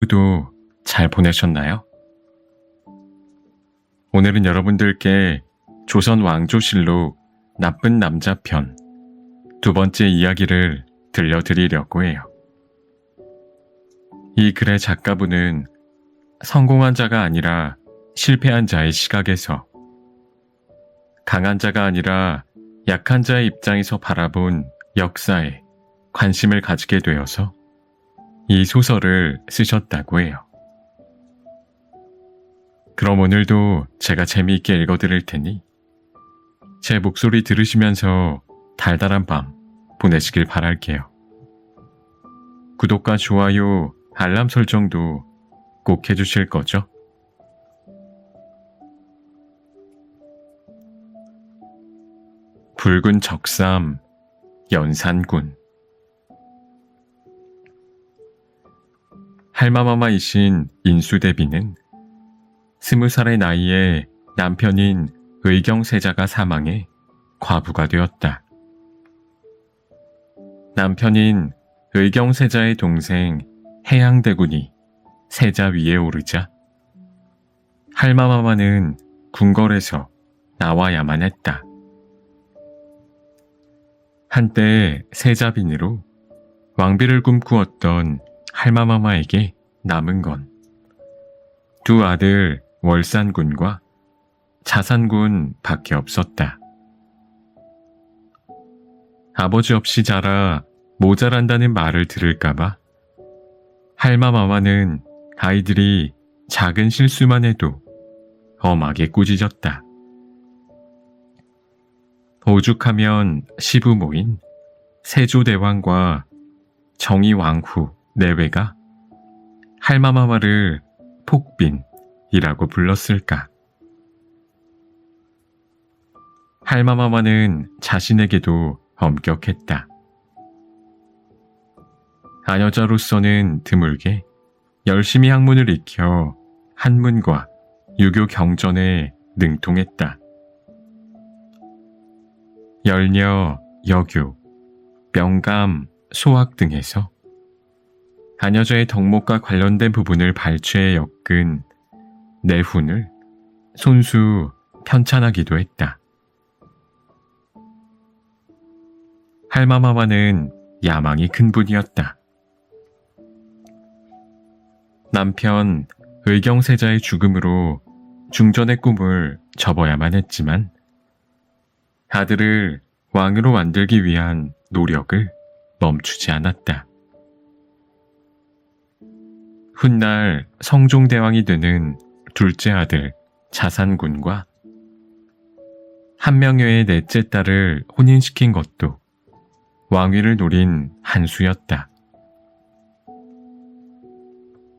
하루도 잘 보내셨나요? 오늘은 여러분들께 조선 왕조실록 나쁜 남자 편 두 번째 이야기를 들려드리려고 해요. 이 글의 작가분은 성공한 자가 아니라 실패한 자의 시각에서, 강한 자가 아니라 약한 자의 입장에서 바라본 역사에 관심을 가지게 되어서 이 소설을 쓰셨다고 해요. 그럼 오늘도 제가 재미있게 읽어드릴 테니 제 목소리 들으시면서 달달한 밤 보내시길 바랄게요. 구독과 좋아요, 알람 설정도 꼭 해주실 거죠? 붉은 적삼, 연산군. 할마마마이신 인수대비는 20살의 나이에 남편인 의경세자가 사망해 과부가 되었다. 남편인 의경세자의 동생 해양대군이 세자 위에 오르자 할마마마는 궁궐에서 나와야만 했다. 한때 세자빈으로 왕비를 꿈꾸었던 할마마마에게 남은 건 두 아들 월산군과 자산군 밖에 없었다. 아버지 없이 자라 모자란다는 말을 들을까봐 할마마마는 아이들이 작은 실수만 해도 엄하게 꾸짖었다. 오죽하면 시부모인 세조대왕과 정의왕후 내외가 할마마마를 폭빈이라고 불렀을까. 할마마마는 자신에게도 엄격했다. 아여자로서는 드물게 열심히 학문을 익혀 한문과 유교 경전에 능통했다. 열녀, 여교, 명감, 소학 등에서 아녀자의 덕목과 관련된 부분을 발췌해 엮은 내훈을 손수 편찬하기도 했다. 할마마마는 야망이 큰 분이었다. 남편 의경세자의 죽음으로 중전의 꿈을 접어야만 했지만 아들을 왕으로 만들기 위한 노력을 멈추지 않았다. 훗날 성종대왕이 되는 둘째 아들 자산군과 한명회의 넷째 딸을 혼인시킨 것도 왕위를 노린 한 수였다.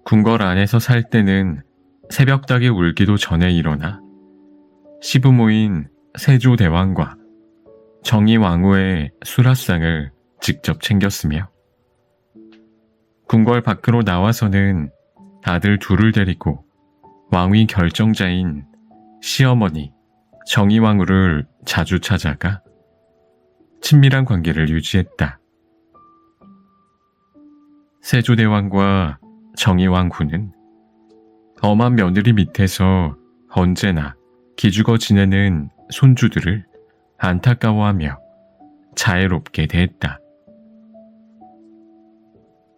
궁궐 안에서 살 때는 새벽닭이 울기도 전에 일어나 시부모인 세조대왕과 정의왕후의 수라상을 직접 챙겼으며 궁궐 밖으로 나와서는 아들 둘을 데리고 왕위 결정자인 시어머니 정의왕후를 자주 찾아가 친밀한 관계를 유지했다. 세조대왕과 정의왕후는 엄한 며느리 밑에서 언제나 기죽어 지내는 손주들을 안타까워하며 자애롭게 대했다.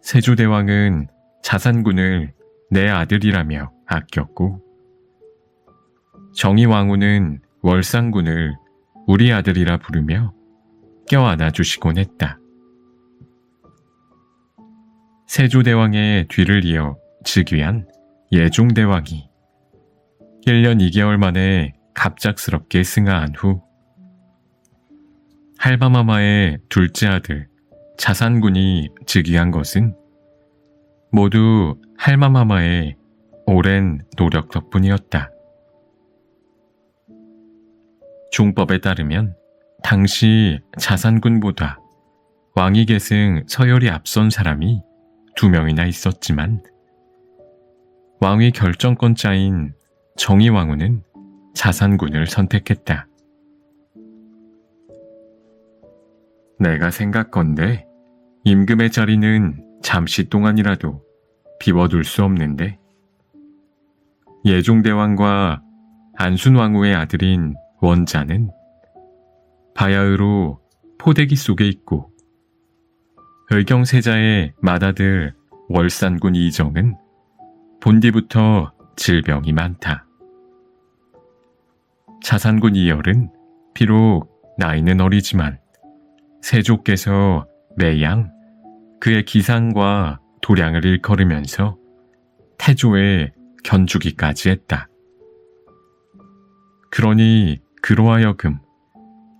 세조대왕은 자산군을 내 아들이라며 아꼈고 정의왕후는 월산군을 우리 아들이라 부르며 껴안아주시곤 했다. 세조대왕의 뒤를 이어 즉위한 예종대왕이 1년 2개월 만에 갑작스럽게 승하한 후 할마마마의 둘째 아들 자산군이 즉위한 것은 모두 할마마마의 오랜 노력 덕분이었다. 종법에 따르면 당시 자산군보다 왕위 계승 서열이 앞선 사람이 2명이나 있었지만 왕위 결정권자인 정의왕후는 자산군을 선택했다. 내가 생각건대 임금의 자리는 잠시 동안이라도 비워둘 수 없는데 예종대왕과 안순왕후의 아들인 원자는 바야흐로 포대기 속에 있고 의경세자의 맏아들 월산군 이정은 본디부터 질병이 많다. 자산군 이열은 비록 나이는 어리지만 세조께서 매양 그의 기상과 도량을 일컬으면서 태조에 견주기까지 했다. 그러니 그로 하여금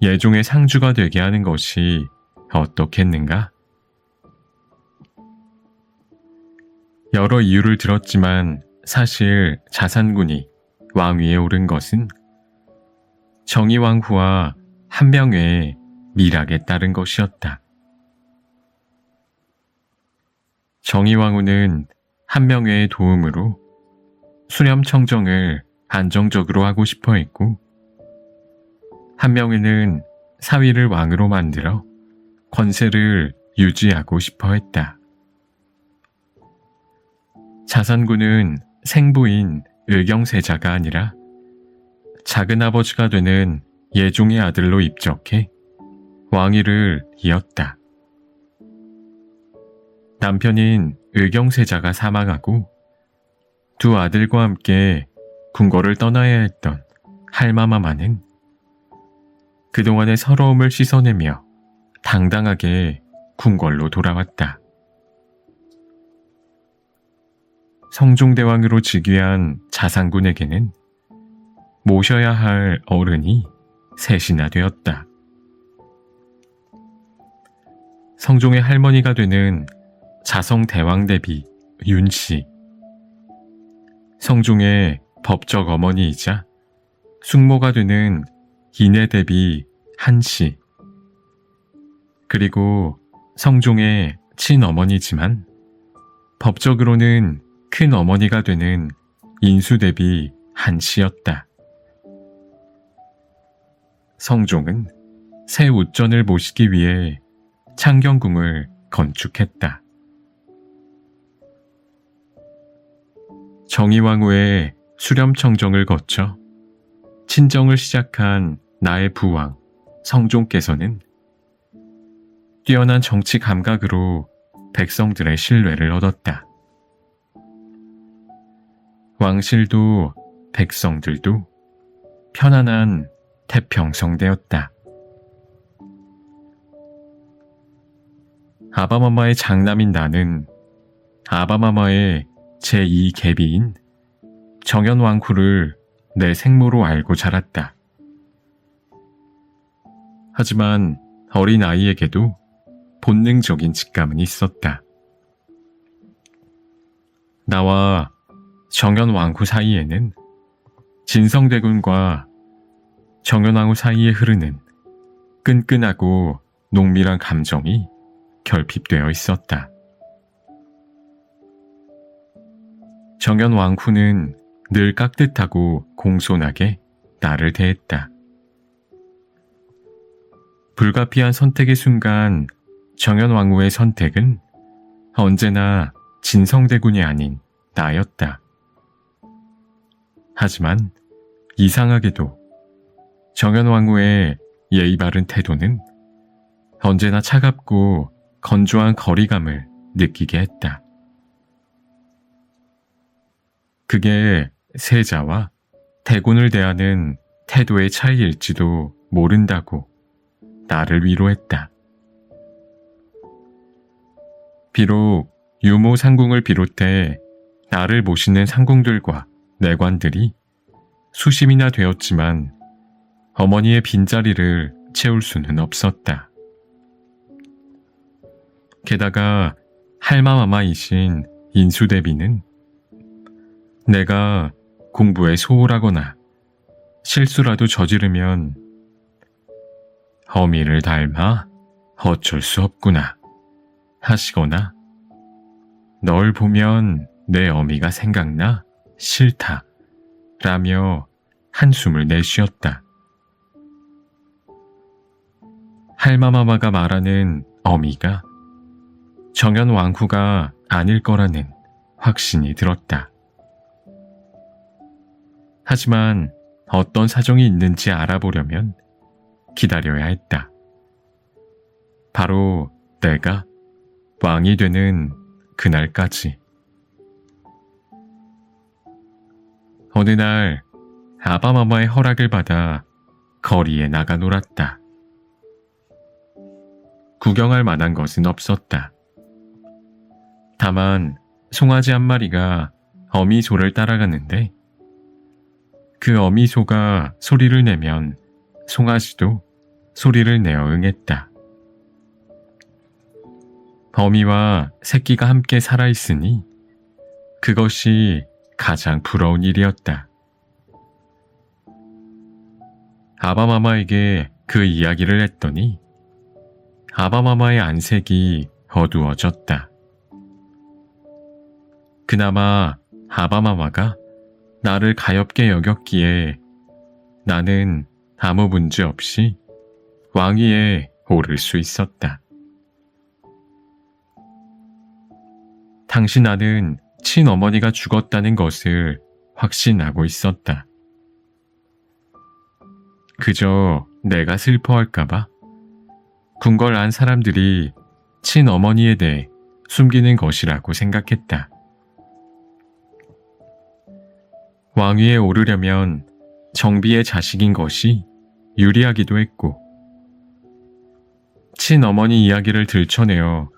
예종의 상주가 되게 하는 것이 어떻겠는가? 여러 이유를 들었지만 사실 자산군이 왕위에 오른 것은 정의왕후와 한명회의 밀학에 따른 것이었다. 정의왕후는 한명회의 도움으로 수렴청정을 안정적으로 하고 싶어 했고, 한명회는 사위를 왕으로 만들어 권세를 유지하고 싶어 했다. 자산군은 생부인 의경세자가 아니라 작은아버지가 되는 예종의 아들로 입적해 왕위를 이었다. 남편인 의경세자가 사망하고 두 아들과 함께 궁궐을 떠나야 했던 할마마마는 그동안의 서러움을 씻어내며 당당하게 궁궐로 돌아왔다. 성종대왕으로 즉위한 자산군에게는 모셔야 할 어른이 셋이나 되었다. 성종의 할머니가 되는 자성대왕대비 윤씨, 성종의 법적 어머니이자 숙모가 되는 인애대비 한씨, 그리고 성종의 친어머니지만 법적으로는 큰 어머니가 되는 인수대비 한씨였다. 성종은 새 우전을 모시기 위해 창경궁을 건축했다. 정의왕후의 수렴청정을 거쳐 친정을 시작한 나의 부왕 성종께서는 뛰어난 정치 감각으로 백성들의 신뢰를 얻었다. 왕실도 백성들도 편안한 태평성대였다. 아바마마의 장남인 나는 아바마마의 제2계비인 정현왕후를 내 생모로 알고 자랐다. 하지만 어린 아이에게도 본능적인 직감은 있었다. 나와 정현왕후 사이에는 진성대군과 정현왕후 사이에 흐르는 끈끈하고 농밀한 감정이 결핍되어 있었다. 정현왕후는 늘 깍듯하고 공손하게 나를 대했다. 불가피한 선택의 순간 정현왕후의 선택은 언제나 진성대군이 아닌 나였다. 하지만 이상하게도 정현왕후의 예의 바른 태도는 언제나 차갑고 건조한 거리감을 느끼게 했다. 그게 세자와 태군을 대하는 태도의 차이일지도 모른다고 나를 위로했다. 비록 유모 상궁을 비롯해 나를 모시는 상궁들과 내관들이 수십이나 되었지만 어머니의 빈자리를 채울 수는 없었다. 게다가 할마마마이신 인수대비는 내가 공부에 소홀하거나 실수라도 저지르면 어미를 닮아 어쩔 수 없구나 하시거나 널 보면 내 어미가 생각나 싫다 라며 한숨을 내쉬었다. 할마마마가 말하는 어미가 정현왕후가 아닐 거라는 확신이 들었다. 하지만 어떤 사정이 있는지 알아보려면 기다려야 했다. 바로 내가 왕이 되는 그날까지. 어느 날 아바마마의 허락을 받아 거리에 나가 놀았다. 구경할 만한 것은 없었다. 다만 송아지 한 마리가 어미소를 따라갔는데 그 어미소가 소리를 내면 송아지도 소리를 내어 응했다. 어미와 새끼가 함께 살아있으니 그것이 가장 부러운 일이었다. 아바마마에게 그 이야기를 했더니 아바마마의 안색이 어두워졌다. 그나마 아바마마가 나를 가엾게 여겼기에 나는 아무 문제 없이 왕위에 오를 수 있었다. 당시 나는 친어머니가 죽었다는 것을 확신하고 있었다. 그저 내가 슬퍼할까봐 궁궐 안 사람들이 친어머니에 대해 숨기는 것이라고 생각했다. 왕위에 오르려면 정비의 자식인 것이 유리하기도 했고 친어머니 이야기를 들춰내어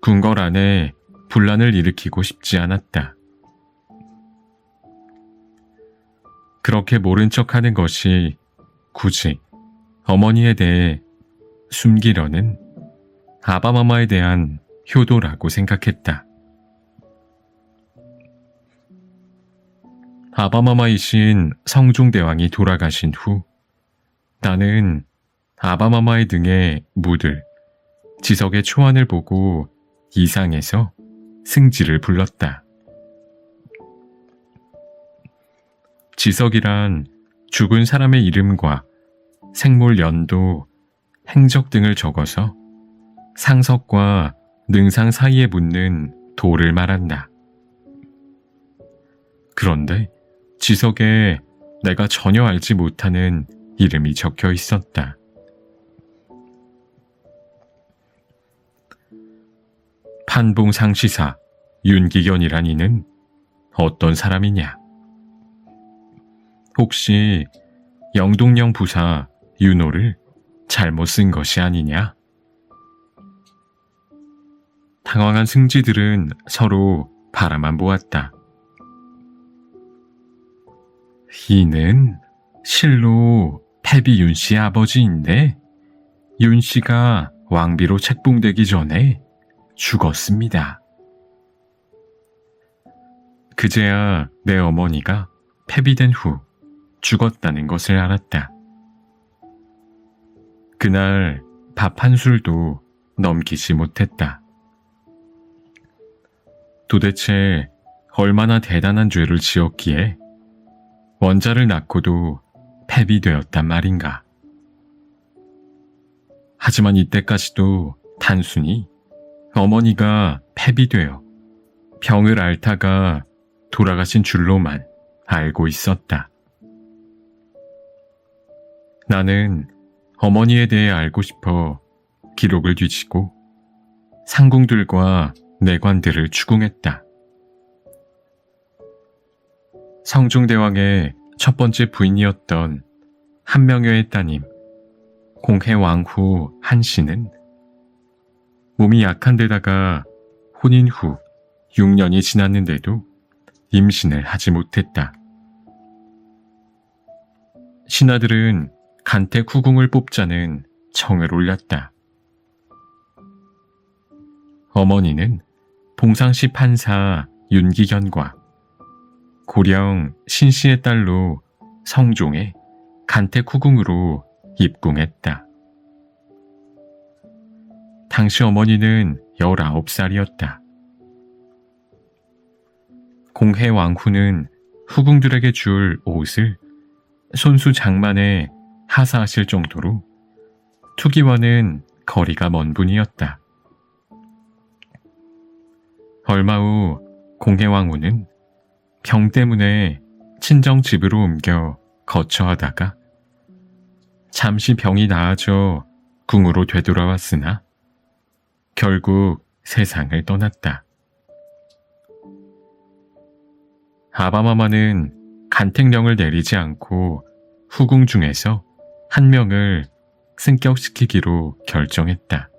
궁궐 안에 분란을 일으키고 싶지 않았다. 그렇게 모른 척하는 것이 굳이 어머니에 대해 숨기려는 아바마마에 대한 효도라고 생각했다. 아바마마이신 성종대왕이 돌아가신 후 나는 아바마마의 등에 묻을 지석의 초안을 보고 이상해서 승지를 불렀다. 지석이란 죽은 사람의 이름과 생물 연도, 행적 등을 적어서 상석과 능상 사이에 묻는 돌을 말한다. 그런데 지석에 내가 전혀 알지 못하는 이름이 적혀 있었다. 판봉상시사 윤기견이란 이는 어떤 사람이냐? 혹시 영동령 부사 윤호를 잘못 쓴 것이 아니냐? 당황한 승지들은 서로 바라만 보았다. 이는 실로 패비 윤씨의 아버지인데 윤씨가 왕비로 책봉되기 전에 죽었습니다. 그제야 내 어머니가 패비된 후 죽었다는 것을 알았다. 그날 밥 한 술도 넘기지 못했다. 도대체 얼마나 대단한 죄를 지었기에 원자를 낳고도 패비되었단 말인가. 하지만 이때까지도 단순히 어머니가 패비되어 병을 앓다가 돌아가신 줄로만 알고 있었다. 나는 어머니에 대해 알고 싶어 기록을 뒤지고 상궁들과 내관들을 추궁했다. 성종대왕의 첫 번째 부인이었던 한명여의 따님 공해왕후 한씨는 몸이 약한 데다가 혼인 후 6년이 지났는데도 임신을 하지 못했다. 신하들은 간택 후궁을 뽑자는 청을 올렸다. 어머니는 봉상시 판사 윤기견과 고령 신씨의 딸로 성종의 간택 후궁으로 입궁했다. 당시 어머니는 19살이었다. 공해왕후는 후궁들에게 줄 옷을 손수 장만에 하사하실 정도로 투기와는 거리가 먼 분이었다. 얼마 후 공해왕후는 병 때문에 친정 집으로 옮겨 거처하다가 잠시 병이 나아져 궁으로 되돌아왔으나 결국 세상을 떠났다. 아바마마는 간택령을 내리지 않고 후궁 중에서 한 명을 승격시키기로 결정했다.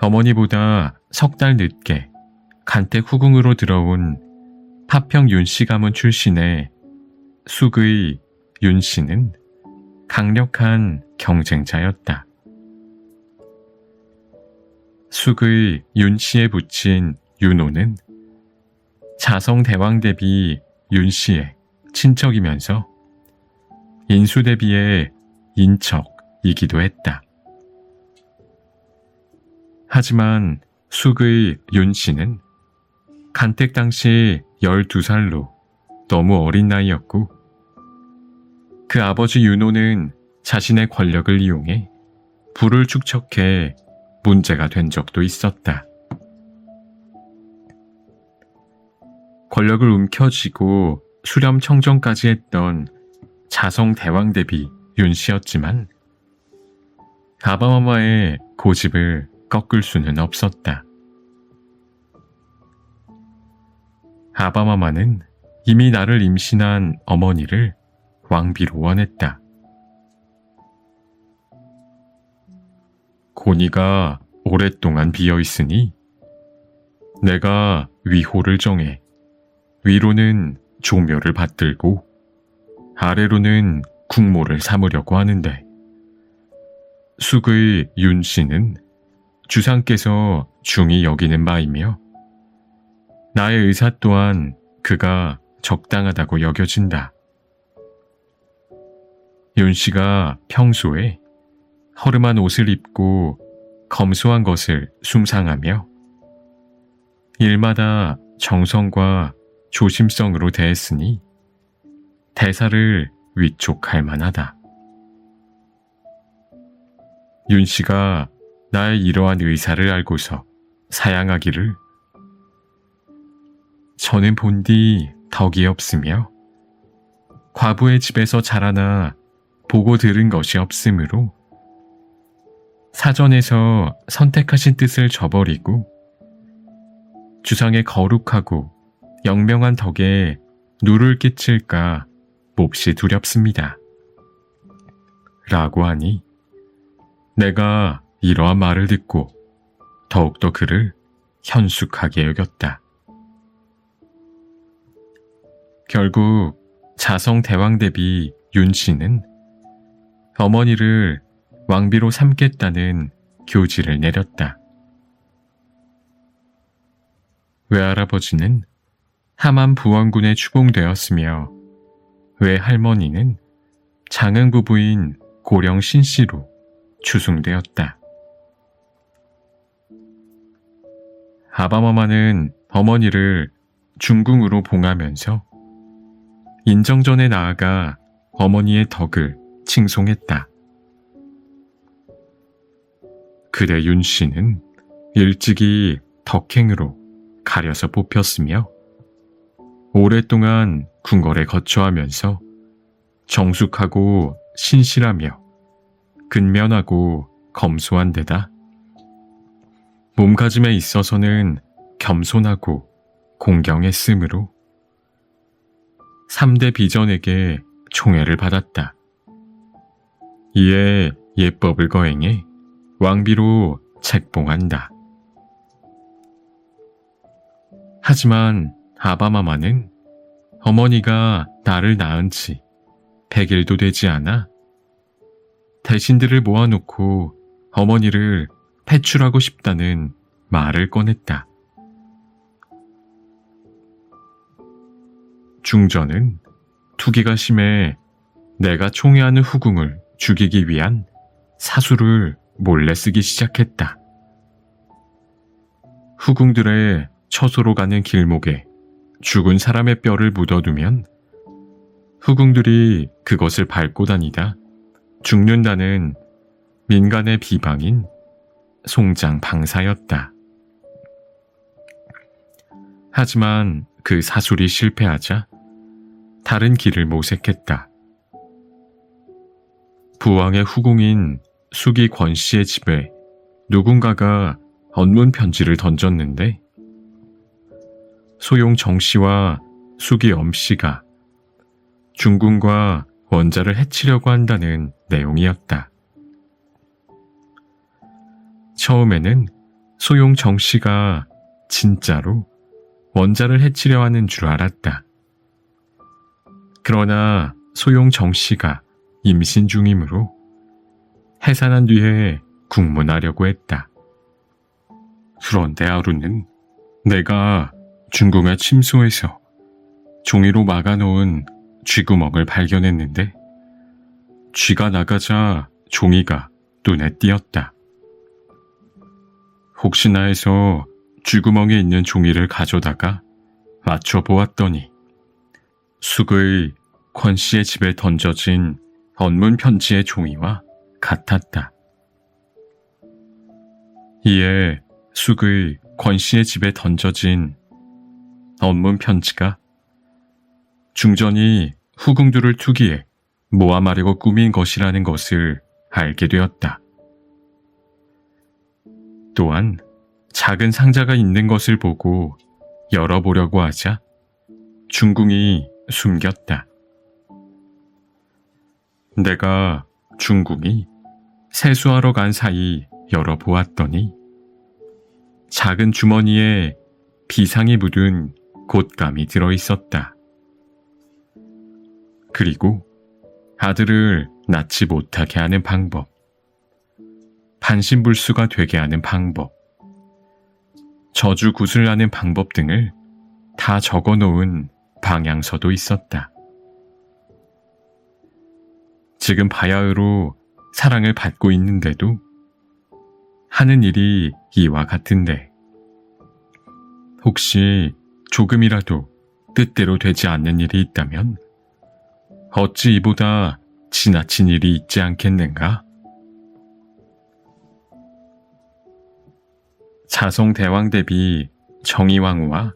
어머니보다 석 달 늦게 간택 후궁으로 들어온 파평 윤씨 가문 출신의 숙의 윤씨는 강력한 경쟁자였다. 숙의 윤씨에 붙인 윤호는 자성 대왕 대비 윤씨의 친척이면서 인수 대비의 인척이기도 했다. 하지만 숙의 윤씨는 간택 당시 12살로 너무 어린 나이였고 그 아버지 윤호는 자신의 권력을 이용해 부를 축적해 문제가 된 적도 있었다. 권력을 움켜쥐고 수렴 청정까지 했던 자성 대왕 대비 윤씨였지만 아바마마의 고집을 꺾을 수는 없었다. 아바마마는 이미 나를 임신한 어머니를 왕비로 원했다. 고니가 오랫동안 비어있으니 내가 위호를 정해 위로는 조묘를 받들고 아래로는 국모를 삼으려고 하는데 숙의 윤씨는 주상께서 중히 여기는 바이며 나의 의사 또한 그가 적당하다고 여겨진다. 윤씨가 평소에 허름한 옷을 입고 검소한 것을 숭상하며 일마다 정성과 조심성으로 대했으니 대사를 위촉할 만하다. 윤씨가 나의 이러한 의사를 알고서 사양하기를 저는 본디 덕이 없으며 과부의 집에서 자라나 보고 들은 것이 없으므로 사전에서 선택하신 뜻을 저버리고 주상의 거룩하고 영명한 덕에 누를 끼칠까 몹시 두렵습니다. 라고 하니 내가 이러한 말을 듣고 더욱더 그를 현숙하게 여겼다. 결국 자성 대왕 대비 윤씨는 어머니를 왕비로 삼겠다는 교지를 내렸다. 외할아버지는 함안 부원군에 추봉되었으며 외할머니는 장흥 부부인 고령 신씨로 추승되었다. 아바마마는 어머니를 중궁으로 봉하면서 인정전에 나아가 어머니의 덕을 칭송했다. 그대 윤씨는 일찍이 덕행으로 가려서 뽑혔으며 오랫동안 궁궐에 거처하면서 정숙하고 신실하며 근면하고 검소한 데다 몸가짐에 있어서는 겸손하고 공경했으므로 3대 비전에게 총애를 받았다. 이에 예법을 거행해 왕비로 책봉한다. 하지만 아바마마는 어머니가 나를 낳은 지 100일도 되지 않아 대신들을 모아놓고 어머니를 패출하고 싶다는 말을 꺼냈다. 중전은 투기가 심해 내가 총애하는 후궁을 죽이기 위한 사수를 몰래 쓰기 시작했다. 후궁들의 처소로 가는 길목에 죽은 사람의 뼈를 묻어두면 후궁들이 그것을 밟고 다니다 죽는다는 민간의 비방인 송장 방사였다. 하지만 그 사술이 실패하자 다른 길을 모색했다. 부왕의 후궁인 숙이 권 씨의 집에 누군가가 언문 편지를 던졌는데 소용 정 씨와 숙이 엄 씨가 중궁과 원자를 해치려고 한다는 내용이었다. 처음에는 소용 정 씨가 진짜로 원자를 해치려 하는 줄 알았다. 그러나 소용 정 씨가 임신 중이므로 해산한 뒤에 국문하려고 했다. 그런데 하루는 내가 중궁에 침소해서 종이로 막아놓은 쥐구멍을 발견했는데 쥐가 나가자 종이가 눈에 띄었다. 혹시나 해서 쥐구멍에 있는 종이를 가져다가 맞춰보았더니 숙의 권 씨의 집에 던져진 언문 편지의 종이와 같았다. 이에 숙의 권 씨의 집에 던져진 언문 편지가 중전이 후궁들을 투기해 모함하려고 꾸민 것이라는 것을 알게 되었다. 또한 작은 상자가 있는 것을 보고 열어보려고 하자 중궁이 숨겼다. 내가 중궁이 세수하러 간 사이 열어보았더니 작은 주머니에 비상이 묻은 곶감이 들어있었다. 그리고 아들을 낳지 못하게 하는 방법, 반신불수가 되게 하는 방법, 저주구슬하는 방법 등을 다 적어놓은 방향서도 있었다. 지금 바야흐로 사랑을 받고 있는데도 하는 일이 이와 같은데 혹시 조금이라도 뜻대로 되지 않는 일이 있다면 어찌 이보다 지나친 일이 있지 않겠는가? 자성대왕 대비 정의왕후와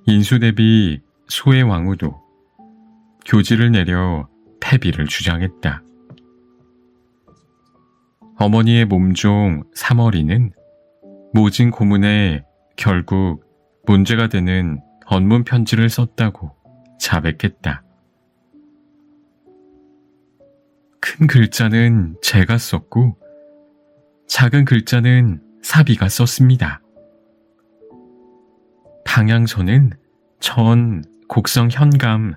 인수대비 소해왕후도 교지를 내려 패비를 주장했다. 어머니의 몸종 삼어리는 모진 고문에 결국 문제가 되는 언문 편지를 썼다고 자백했다. 큰 글자는 제가 썼고 작은 글자는 사비가 썼습니다. 방향서는 전 곡성 현감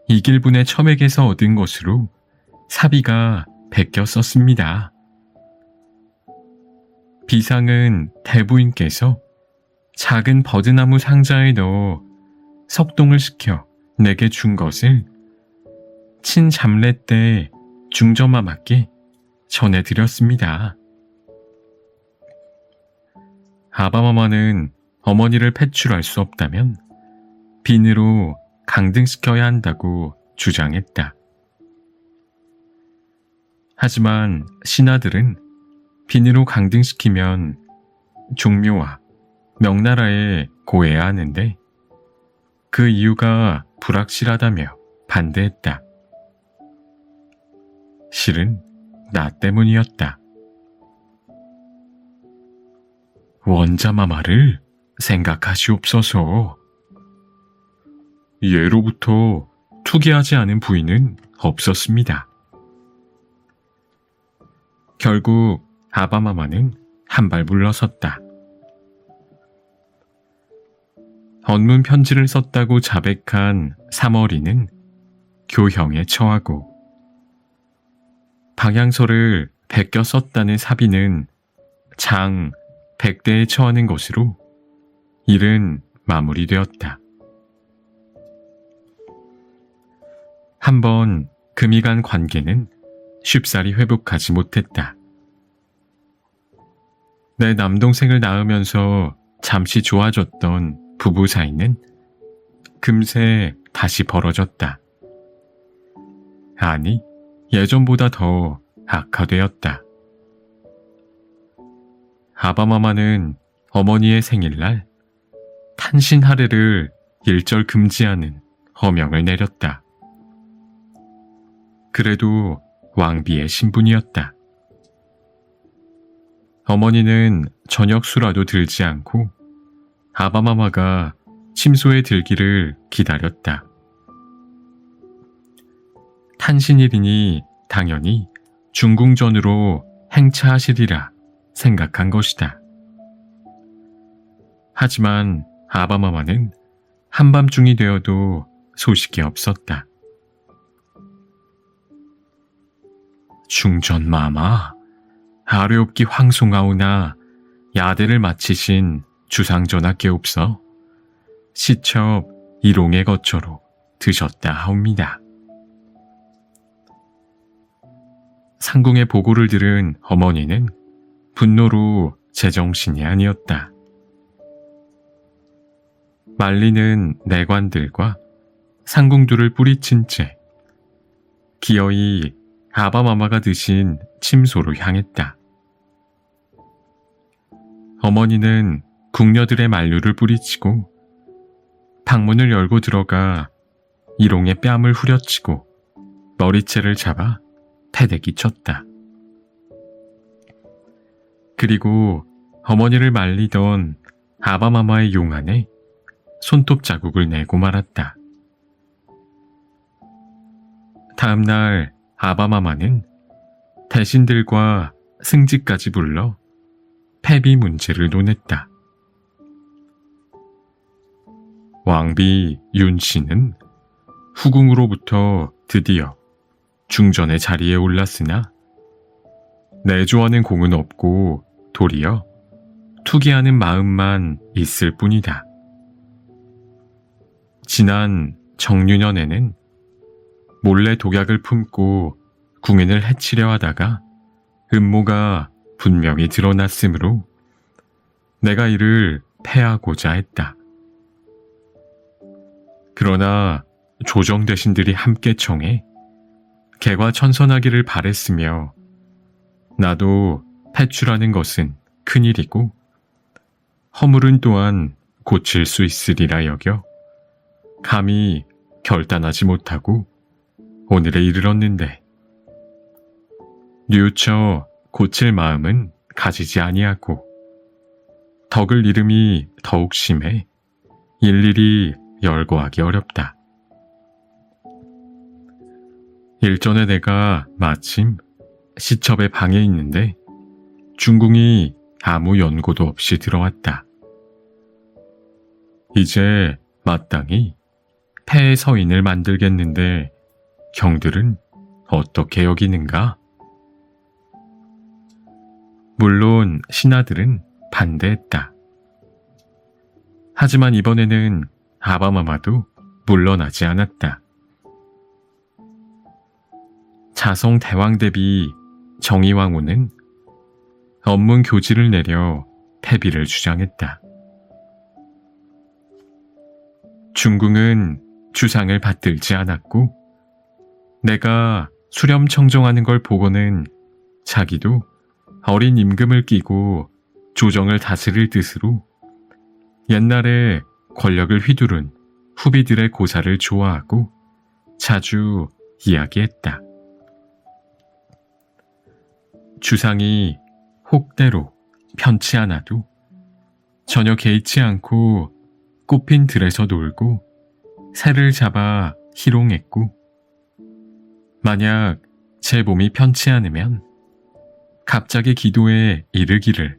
이길분의 첨액에서 얻은 것으로 사비가 베껴 썼습니다. 비상은 대부인께서 작은 버드나무 상자에 넣어 석동을 시켜 내게 준 것을 친잠례 때 중저마마께 전해드렸습니다. 아바마마는 어머니를 폐출할 수 없다면 빈으로 강등시켜야 한다고 주장했다. 하지만 신하들은 빈으로 강등시키면 종묘와 명나라에 고해야 하는데 그 이유가 불확실하다며 반대했다. 실은 나 때문이었다. 원자마마를 생각하시옵소서. 예로부터 투기하지 않은 부인은 없었습니다. 결국 아바마마는 한 발 물러섰다. 언문 편지를 썼다고 자백한 삼어리는 교형에 처하고 방향서를 베껴 썼다는 사비는 장 100대에 처하는 것으로 일은 마무리되었다. 한번 금이 간 관계는 쉽사리 회복하지 못했다. 내 남동생을 낳으면서 잠시 좋아졌던 부부 사이는 금세 다시 벌어졌다. 아니, 예전보다 더 악화되었다. 아바마마는 어머니의 생일날 탄신 할애를 일절 금지하는 허명을 내렸다. 그래도 왕비의 신분이었다. 어머니는 저녁 수라도 들지 않고 아바마마가 침소에 들기를 기다렸다. 탄신일이니 당연히 중궁전으로 행차하시리라 생각한 것이다. 하지만 아바마마는 한밤중이 되어도 소식이 없었다. 중전마마, 아뢰옵기 황송하오나 야대를 마치신 주상전하께 없어 시첩 일옹의 거처로 드셨다 하옵니다. 상궁의 보고를 들은 어머니는 분노로 제정신이 아니었다. 말리는 내관들과 상궁들을 뿌리친 채 기어이 아바마마가 드신 침소로 향했다. 어머니는 궁녀들의 만류를 뿌리치고 방문을 열고 들어가 일옹의 뺨을 후려치고 머리채를 잡아 패대기 쳤다. 그리고 어머니를 말리던 아바마마의 용안에 손톱 자국을 내고 말았다. 다음 날 아바마마는 대신들과 승지까지 불러 패비 문제를 논했다. 왕비 윤씨는 후궁으로부터 드디어 중전의 자리에 올랐으나 내조하는 공은 없고 도리어 투기하는 마음만 있을 뿐이다. 지난 정유년에는 몰래 독약을 품고 궁인을 해치려 하다가 음모가 분명히 드러났으므로 내가 이를 패하고자 했다. 그러나 조정 대신들이 함께 청해 개과천선하기를 바랬으며 나도 패출하는 것은 큰일이고 허물은 또한 고칠 수 있으리라 여겨 감히 결단하지 못하고 오늘에 이르렀는데 뉘우쳐 고칠 마음은 가지지 아니하고 덕을 잃음이 더욱 심해 일일이 열거하기 어렵다. 일전에 내가 마침 시첩의 방에 있는데 중궁이 아무 연고도 없이 들어왔다. 이제 마땅히 폐의 서인을 만들겠는데 경들은 어떻게 여기는가? 물론 신하들은 반대했다. 하지만 이번에는 아바마마도 물러나지 않았다. 자성 대왕 대비 정의왕후는 업문 교지를 내려 패비를 주장했다. 중궁은 주상을 받들지 않았고 내가 수렴청정하는 걸 보고는 자기도 어린 임금을 끼고 조정을 다스릴 뜻으로 옛날에 권력을 휘두른 후비들의 고사를 좋아하고 자주 이야기했다. 주상이 혹대로 편치 않아도 전혀 개의치 않고 꽃핀 들에서 놀고 새를 잡아 희롱했고 만약 제 몸이 편치 않으면 갑자기 기도에 이르기를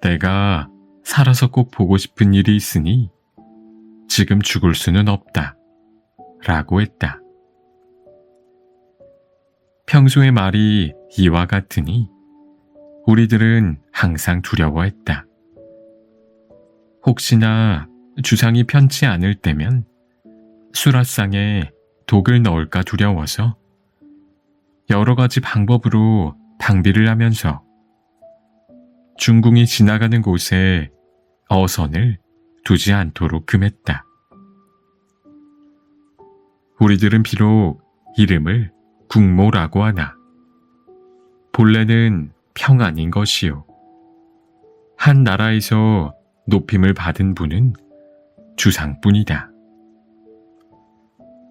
내가 살아서 꼭 보고 싶은 일이 있으니 지금 죽을 수는 없다 라고 했다. 평소의 말이 이와 같으니 우리들은 항상 두려워했다. 혹시나 주상이 편치 않을 때면 수라상에 독을 넣을까 두려워서 여러 가지 방법으로 방비를 하면서 중궁이 지나가는 곳에 어선을 두지 않도록 금했다. 우리들은 비록 이름을 국모라고 하나 본래는 평안인 것이요. 한 나라에서 높임을 받은 분은 주상뿐이다.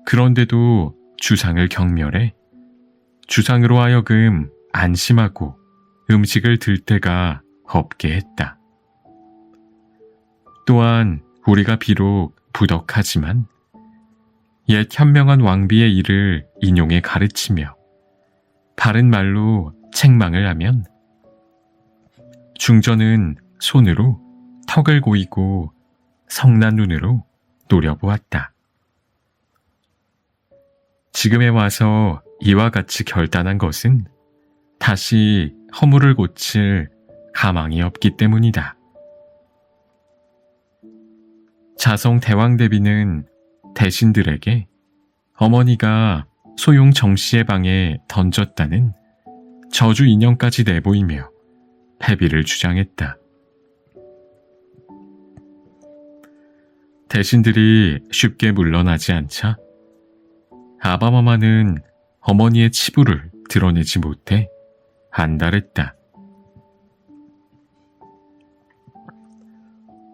그런데도 주상을 경멸해 주상으로 하여금 안심하고 음식을 들 때가 없게 했다. 또한 우리가 비록 부덕하지만 옛 현명한 왕비의 일을 인용해 가르치며 바른 말로 책망을 하면 중전은 손으로 턱을 고이고 성난 눈으로 노려보았다. 지금에 와서 이와 같이 결단한 것은 다시 허물을 고칠 가망이 없기 때문이다. 자성 대왕대비는 대신들에게 어머니가 소용 정씨의 방에 던졌다는 저주 인형까지 내보이며 패비를 주장했다. 대신들이 쉽게 물러나지 않자 아바마마는 어머니의 치부를 드러내지 못해 안달했다.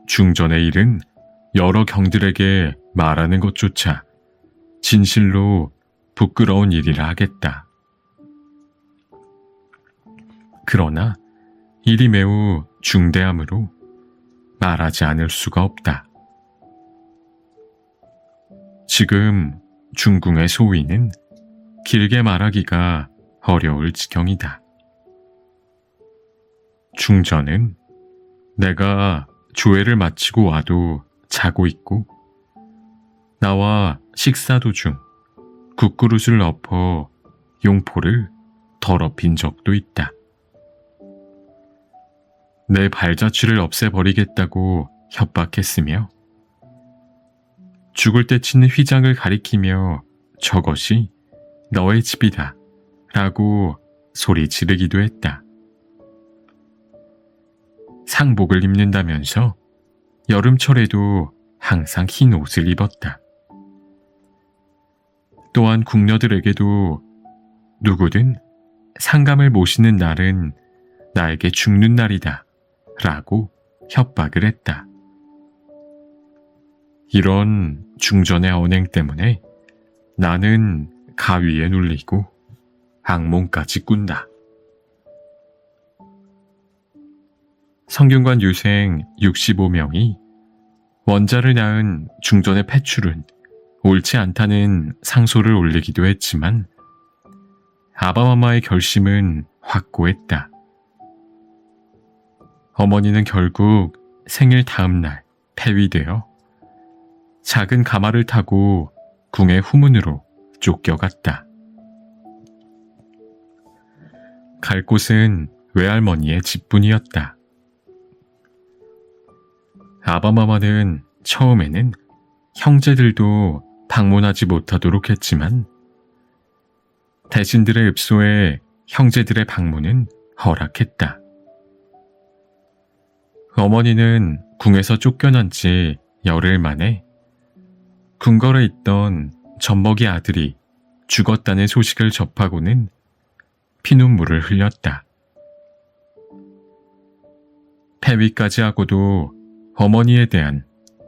중전의 일은 여러 경들에게 말하는 것조차 진실로 부끄러운 일이라 하겠다. 그러나 일이 매우 중대하므로 말하지 않을 수가 없다. 지금 중궁의 소위는 길게 말하기가 어려울 지경이다. 중전은 내가 조회를 마치고 와도 자고 있고 나와 식사 도중 국그릇을 엎어 용포를 더럽힌 적도 있다. 내 발자취를 없애버리겠다고 협박했으며 죽을 때 치는 휘장을 가리키며 저것이 너의 집이다 라고 소리 지르기도 했다. 상복을 입는다면서 여름철에도 항상 흰 옷을 입었다. 또한 궁녀들에게도 누구든 상감을 모시는 날은 나에게 죽는 날이다 라고 협박을 했다. 이런 중전의 언행 때문에 나는 가위에 눌리고 악몽까지 꾼다. 성균관 유생 65명이 원자를 낳은 중전의 폐출은 옳지 않다는 상소를 올리기도 했지만 아바마마의 결심은 확고했다. 어머니는 결국 생일 다음 날 폐위되어 작은 가마를 타고 궁의 후문으로 쫓겨갔다. 갈 곳은 외할머니의 집뿐이었다. 아바마마는 처음에는 형제들도 방문하지 못하도록 했지만 대신들의 읍소에 형제들의 방문은 허락했다. 어머니는 궁에서 쫓겨난 지 열흘 만에 궁궐에 있던 젖먹이 아들이 죽었다는 소식을 접하고는 피눈물을 흘렸다. 폐위까지 하고도 어머니에 대한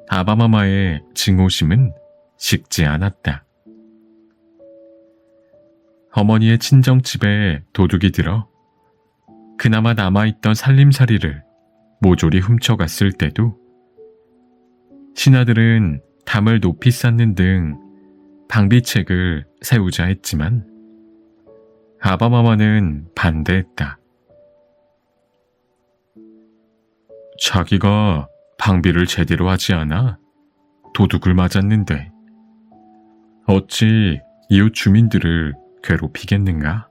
아바마마의 증오심은 식지 않았다. 어머니의 친정집에 도둑이 들어 그나마 남아있던 살림살이를 모조리 훔쳐갔을 때도 신하들은 담을 높이 쌓는 등 방비책을 세우자 했지만 아바마마는 반대했다. 자기가 방비를 제대로 하지 않아 도둑을 맞았는데 어찌 이웃 주민들을 괴롭히겠는가?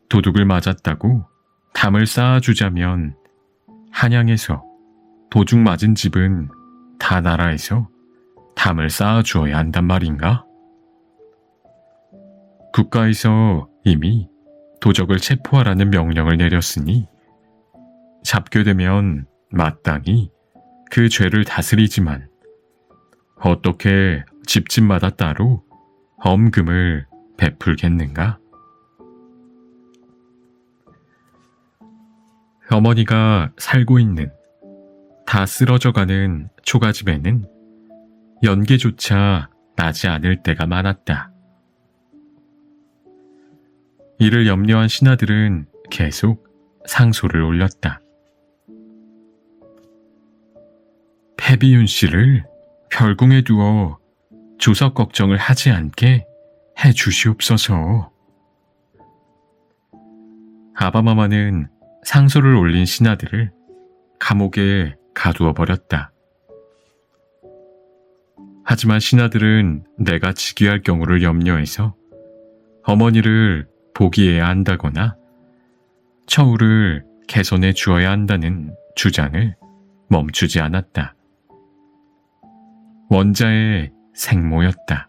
도둑을 맞았다고 담을 쌓아주자면 한양에서 도둑 맞은 집은 다 나라에서 담을 쌓아주어야 한단 말인가? 국가에서 이미 도적을 체포하라는 명령을 내렸으니 잡게 되면 마땅히 그 죄를 다스리지만 어떻게 집집마다 따로 엄금을 베풀겠는가? 어머니가 살고 있는 다 쓰러져가는 초가집에는 연기조차 나지 않을 때가 많았다. 이를 염려한 신하들은 계속 상소를 올렸다. 패비윤 씨를 별궁에 두어 조석 걱정을 하지 않게 해 주시옵소서. 아바마마는 상소를 올린 신하들을 감옥에 가두어 버렸다. 하지만 신하들은 내가 즉위할 경우를 염려해서 어머니를 보기해야 한다거나 처우를 개선해 주어야 한다는 주장을 멈추지 않았다. 원자의 생모였다.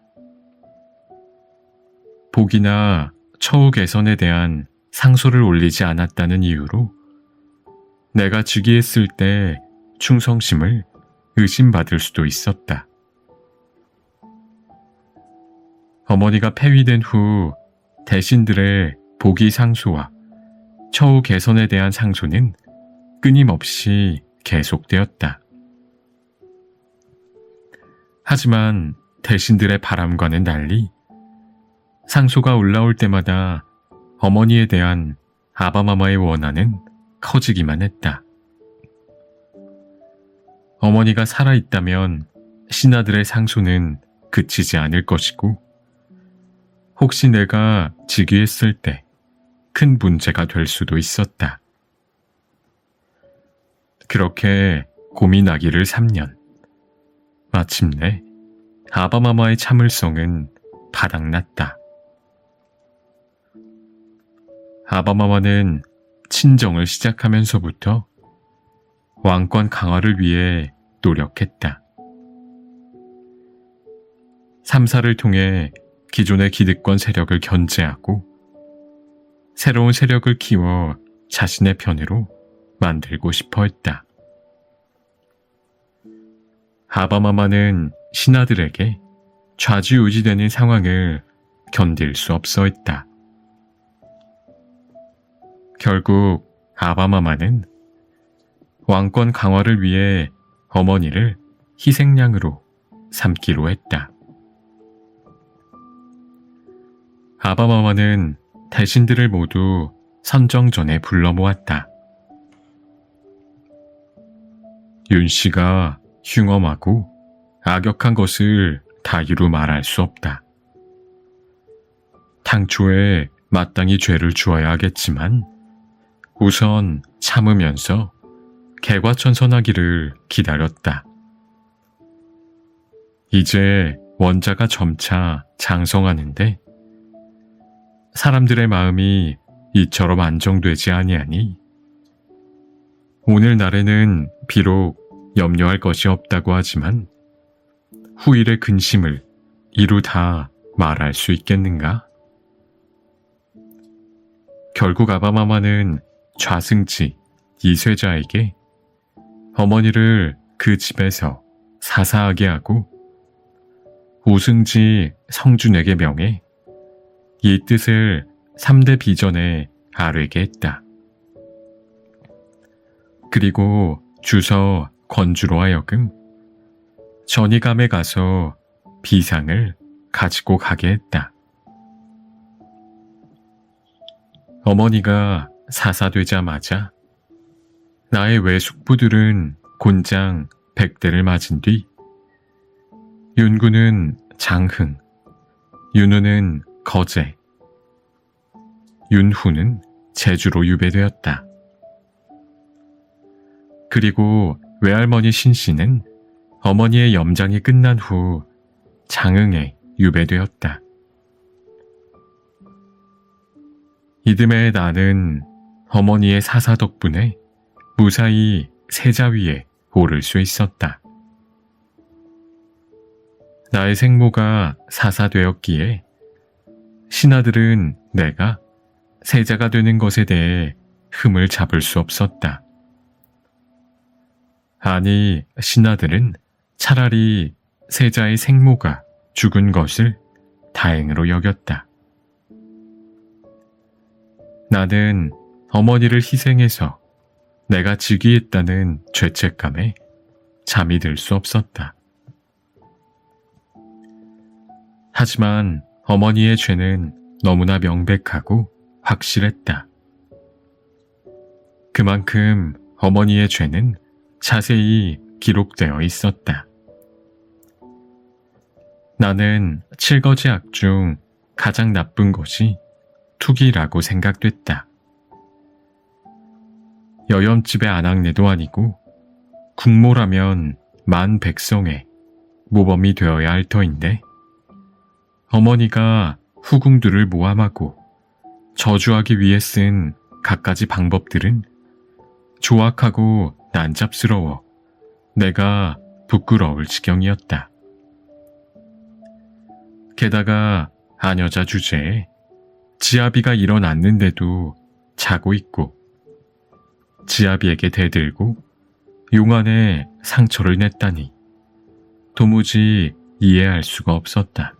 복이나 처우 개선에 대한 상소를 올리지 않았다는 이유로 내가 즉위했을 때 충성심을 의심받을 수도 있었다. 어머니가 폐위된 후 대신들의 복위 상소와 처우 개선에 대한 상소는 끊임없이 계속되었다. 하지만 대신들의 바람과는 달리 상소가 올라올 때마다 어머니에 대한 아바마마의 원한은 커지기만 했다. 어머니가 살아있다면 신하들의 상소는 그치지 않을 것이고 혹시 내가 즉위했을 때 큰 문제가 될 수도 있었다. 그렇게 고민하기를 3년. 마침내 아바마마의 참을성은 바닥났다. 아바마마는 친정을 시작하면서부터 왕권 강화를 위해 노력했다. 삼사를 통해 기존의 기득권 세력을 견제하고 새로운 세력을 키워 자신의 편으로 만들고 싶어 했다. 아바마마는 신하들에게 좌지우지되는 상황을 견딜 수 없어 했다. 결국 아바마마는 왕권 강화를 위해 어머니를 희생양으로 삼기로 했다. 아바마마는 대신들을 모두 선정전에 불러 모았다. 윤 씨가 흉엄하고 악역한 것을 다 이루 말할 수 없다. 당초에 마땅히 죄를 주어야 하겠지만 우선 참으면서 개과천선하기를 기다렸다. 이제 원자가 점차 장성하는데 사람들의 마음이 이처럼 안정되지 아니하니 오늘날에는 비록 염려할 것이 없다고 하지만 후일의 근심을 이루 다 말할 수 있겠는가? 결국 아바마마는 좌승지 이쇠자에게 어머니를 그 집에서 사사하게 하고 우승지 성준에게 명해 이 뜻을 3대 비전에 아뢰게 했다. 그리고 주서 건주로 하여금 전이감에 가서 비상을 가지고 가게 했다. 어머니가 사사되자마자 나의 외숙부들은 곤장 100대를 맞은 뒤 윤구는 장흥, 윤우는 거제, 윤후는 제주로 유배되었다. 그리고 외할머니 신씨는 어머니의 염장이 끝난 후 장흥에 유배되었다. 이듬해 나는 어머니의 사사 덕분에 무사히 세자 위에 오를 수 있었다. 나의 생모가 사사되었기에 신하들은 내가 세자가 되는 것에 대해 흠을 잡을 수 없었다. 아니, 신하들은 차라리 세자의 생모가 죽은 것을 다행으로 여겼다. 나는 어머니를 희생해서 내가 즉위했다는 죄책감에 잠이 들 수 없었다. 하지만 어머니의 죄는 너무나 명백하고 확실했다. 그만큼 어머니의 죄는 자세히 기록되어 있었다. 나는 7거지 악 중 가장 나쁜 것이 투기라고 생각됐다. 여염집의 아낙네도 아니고 국모라면 만 백성의 모범이 되어야 할 터인데 어머니가 후궁들을 모함하고 저주하기 위해 쓴 갖가지 방법들은 조악하고 난잡스러워 내가 부끄러울 지경이었다. 게다가 아녀자 주제에 지아비가 일어났는데도 자고 있고 지아비에게 대들고 용안에 상처를 냈다니 도무지 이해할 수가 없었다.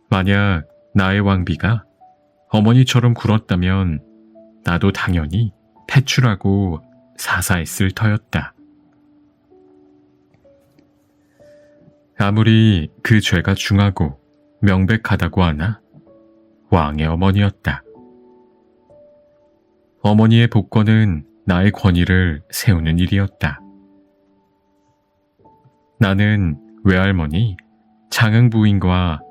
만약 나의 왕비가 어머니처럼 굴었다면 나도 당연히 패출하고 사사했을 터였다. 아무리 그 죄가 중하고 명백하다고 하나 왕의 어머니였다. 어머니의 복권은 나의 권위를 세우는 일이었다. 나는 외할머니, 장흥 부인과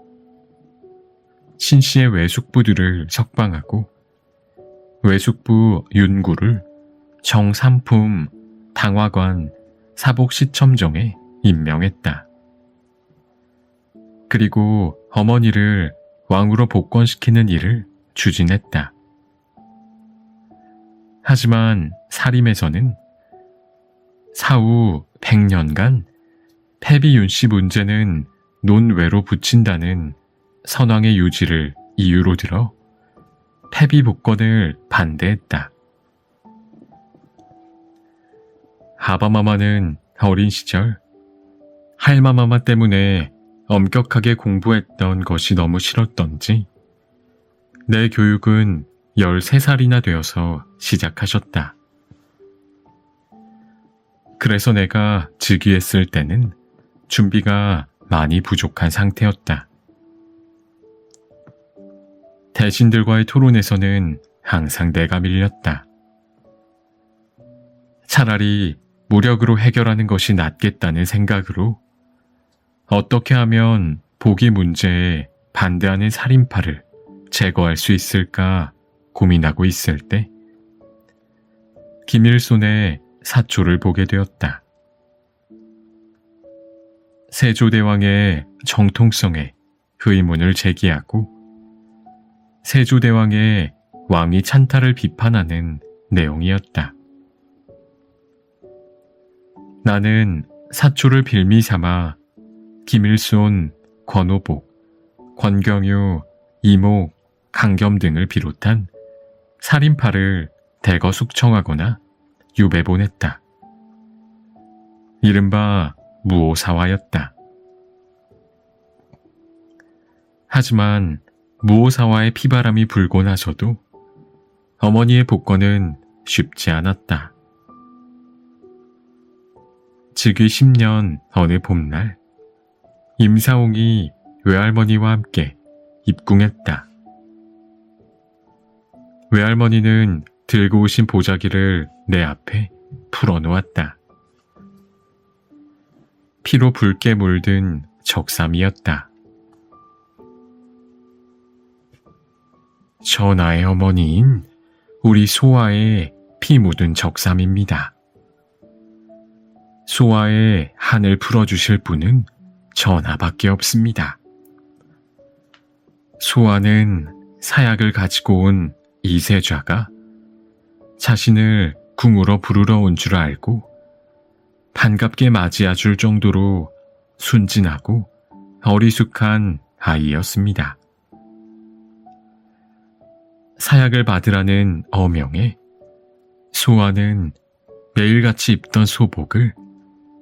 신씨의 외숙부들을 석방하고 외숙부 윤구를 정삼품 당화관 사복시첨정에 임명했다. 그리고 어머니를 왕으로 복권시키는 일을 추진했다. 하지만 사림에서는 사후 100년간 패비윤씨 문제는 논외로 붙인다는 선왕의 유지를 이유로 들어 패비 복권을 반대했다. 아바마마는 어린 시절 할마마마 때문에 엄격하게 공부했던 것이 너무 싫었던지 내 교육은 13살이나 되어서 시작하셨다. 그래서 내가 즉위했을 때는 준비가 많이 부족한 상태였다. 대신들과의 토론에서는 항상 내가 밀렸다. 차라리 무력으로 해결하는 것이 낫겠다는 생각으로 어떻게 하면 보기 문제에 반대하는 살인파를 제거할 수 있을까 고민하고 있을 때 김일손의 사초를 보게 되었다. 세조대왕의 정통성에 의문을 제기하고 세조대왕의 왕위 찬탈을 비판하는 내용이었다. 나는 사초를 빌미 삼아 김일손, 권오복, 권경유, 이목, 강겸 등을 비롯한 살인파를 대거 숙청하거나 유배 보냈다. 이른바 무오사화였다. 하지만 무오사화의 피바람이 불고 나서도 어머니의 복권은 쉽지 않았다. 즉위 10년 어느 봄날 임사홍이 외할머니와 함께 입궁했다. 외할머니는 들고 오신 보자기를 내 앞에 풀어놓았다. 피로 붉게 물든 적삼이었다. 전하의 어머니인 우리 소아의 피 묻은 적삼입니다. 소아의 한을 풀어주실 분은 전하밖에 없습니다. 소아는 사약을 가지고 온 이세좌가 자신을 궁으로 부르러 온 줄 알고 반갑게 맞이해 줄 정도로 순진하고 어리숙한 아이였습니다. 사약을 받으라는 어명에 소아는 매일같이 입던 소복을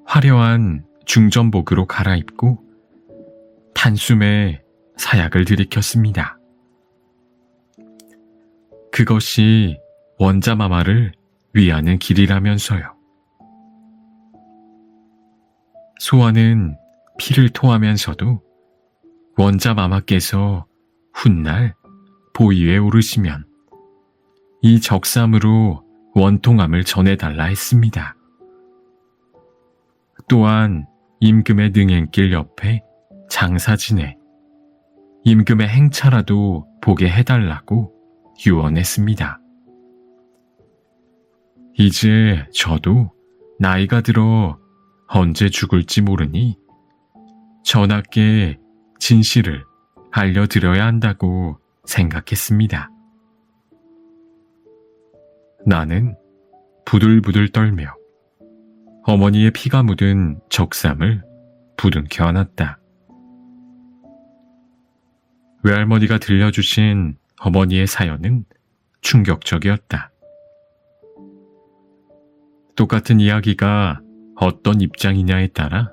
화려한 중전복으로 갈아입고 단숨에 사약을 들이켰습니다. 그것이 원자마마를 위하는 길이라면서요. 소원은 피를 토하면서도 원자마마께서 훗날 보위에 오르시면 이 적삼으로 원통함을 전해달라 했습니다. 또한 임금의 능행길 옆에 장사 지내 임금의 행차라도 보게 해달라고 유언했습니다. 이제 저도 나이가 들어 언제 죽을지 모르니 전하께 진실을 알려드려야 한다고 생각했습니다. 나는 부들부들 떨며 어머니의 피가 묻은 적삼을 부둥켜 안았다. 외할머니가 들려주신 어머니의 사연은 충격적이었다. 똑같은 이야기가 어떤 입장이냐에 따라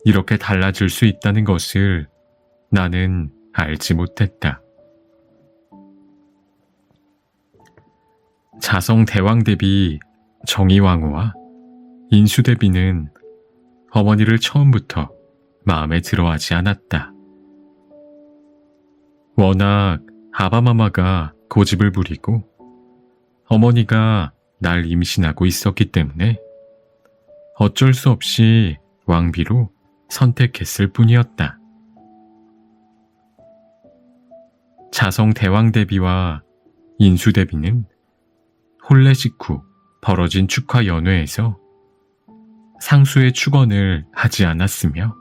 이렇게 달라질 수 있다는 것을 나는 알지 못했다. 자성 대왕대비 정의왕후와 인수대비는 어머니를 처음부터 마음에 들어하지 않았다. 워낙 아바마마가 고집을 부리고 어머니가 날 임신하고 있었기 때문에 어쩔 수 없이 왕비로 선택했을 뿐이었다. 자성 대왕대비와 인수대비는 혼례 직후 벌어진 축하 연회에서 상수의 축언을 하지 않았으며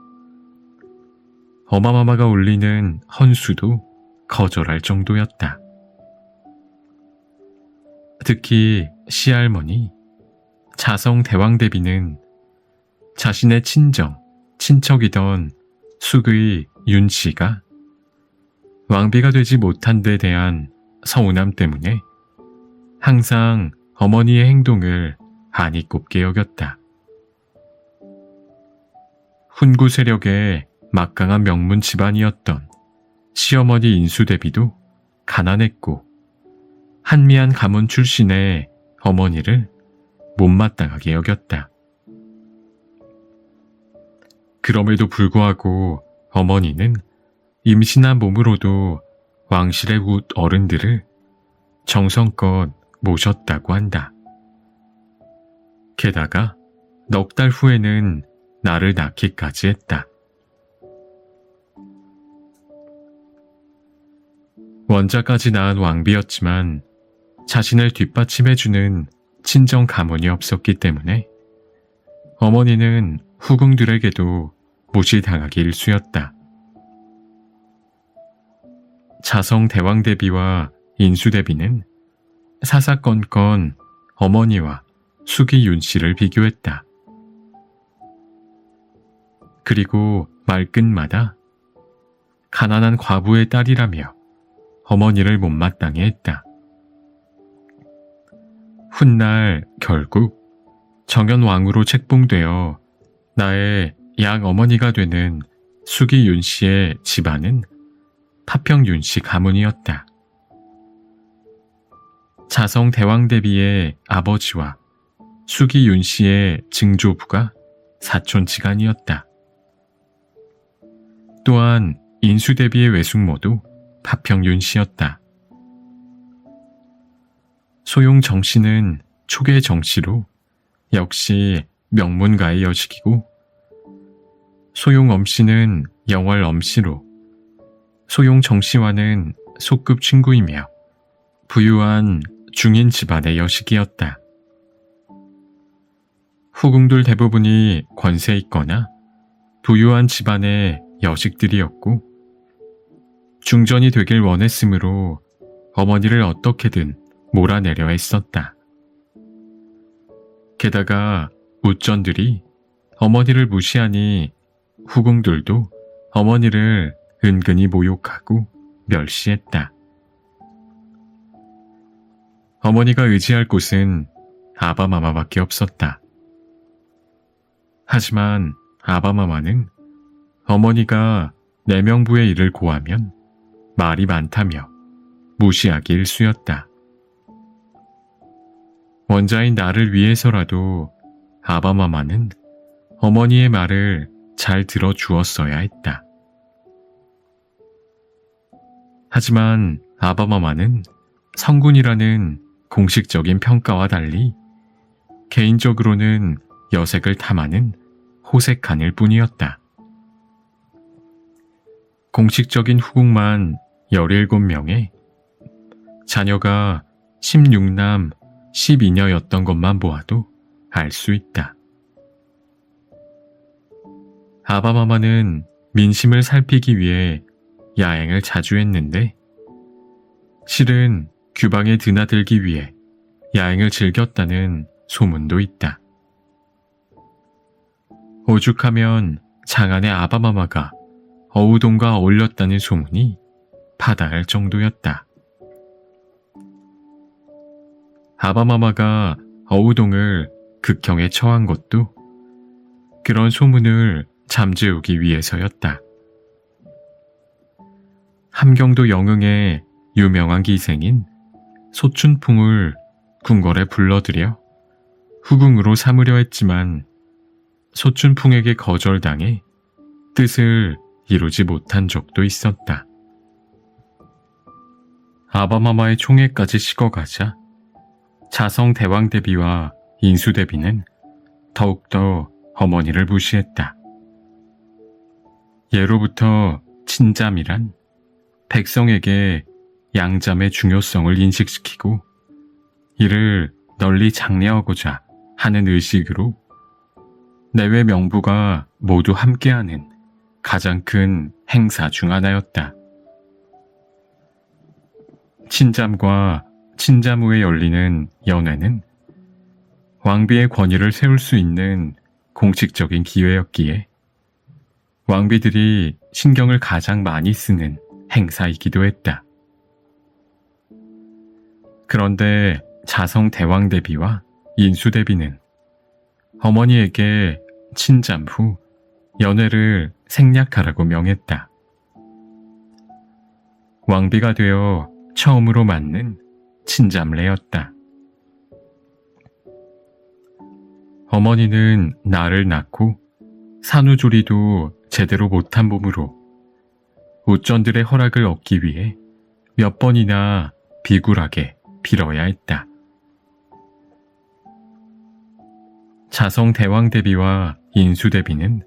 어마마마가 올리는 헌수도 거절할 정도였다. 특히 시할머니 자성 대왕대비는 자신의 친척이던 숙의 윤씨가 왕비가 되지 못한 데 대한 서운함 때문에 항상 어머니의 행동을 안이 꼽게 여겼다. 훈구 세력의 막강한 명문 집안이었던 시어머니 인수대비도 가난했고 한미한 가문 출신의 어머니를 못마땅하게 여겼다. 그럼에도 불구하고 어머니는 임신한 몸으로도 왕실의 훗 어른들을 정성껏 모셨다고 한다. 게다가 넉 달 후에는 나를 낳기까지 했다. 원자까지 낳은 왕비였지만 자신을 뒷받침해주는 친정 가문이 없었기 때문에 어머니는 후궁들에게도 무시당하기 일쑤였다. 자성 대왕대비와 인수대비는 사사건건 어머니와 숙의 윤씨를 비교했다. 그리고 말끝마다 가난한 과부의 딸이라며 어머니를 못마땅해 했다. 훗날 결국 정연왕후로 책봉되어 나의 양어머니가 되는 숙의 윤씨의 집안은 파평 윤씨 가문이었다. 자성 대왕대비의 아버지와 숙의 윤씨의 증조부가 사촌지간이었다. 또한 인수대비의 외숙모도 파평 윤씨였다. 소용 정씨는 초계 정씨로 역시 명문가의 여식이고 소용 엄씨는 영월 엄씨로 소용 정씨와는 소급 친구이며 부유한 중인 집안의 여식이었다. 후궁들 대부분이 권세 있거나 부유한 집안의 여식들이었고 중전이 되길 원했으므로 어머니를 어떻게든 몰아내려 했었다. 게다가 웃전들이 어머니를 무시하니 후궁들도 어머니를 은근히 모욕하고 멸시했다. 어머니가 의지할 곳은 아바마마밖에 없었다. 하지만 아바마마는 어머니가 내명부의 일을 고하면 말이 많다며 무시하기 일쑤였다. 원자인 나를 위해서라도 아바마마는 어머니의 말을 잘 들어주었어야 했다. 하지만 아바마마는 성군이라는 공식적인 평가와 달리 개인적으로는 여색을 탐하는 호색한일 뿐이었다. 공식적인 후궁만 17명에 자녀가 16남 12녀였던 것만 보아도 알 수 있다. 아바마마는 민심을 살피기 위해 야행을 자주 했는데 실은 규방에 드나들기 위해 야행을 즐겼다는 소문도 있다. 오죽하면 장안의 아바마마가 어우동과 어울렸다는 소문이 파다할 정도였다. 아바마마가 어우동을 극형에 처한 것도 그런 소문을 잠재우기 위해서였다. 함경도 영흥의 유명한 기생인 소춘풍을 궁궐에 불러들여 후궁으로 삼으려 했지만 소춘풍에게 거절당해 뜻을 이루지 못한 적도 있었다. 아바마마의 총애까지 식어가자 자성 대왕대비와 인수대비는 더욱더 어머니를 무시했다. 예로부터 친잠이란 백성에게 양잠의 중요성을 인식시키고 이를 널리 장려하고자 하는 의식으로 내외 명부가 모두 함께하는 가장 큰 행사 중 하나였다. 친잠과 친잠 후에 열리는 연회는 왕비의 권위를 세울 수 있는 공식적인 기회였기에 왕비들이 신경을 가장 많이 쓰는 행사이기도 했다. 그런데 자성 대왕대비와 인수대비는 어머니에게 친잠 후 연회를 생략하라고 명했다. 왕비가 되어 처음으로 맞는 친잠례였다. 어머니는 나를 낳고 산후조리도 제대로 못한 몸으로 우전들의 허락을 얻기 위해 몇 번이나 비굴하게 빌어야 했다. 자성 대왕대비와 인수대비는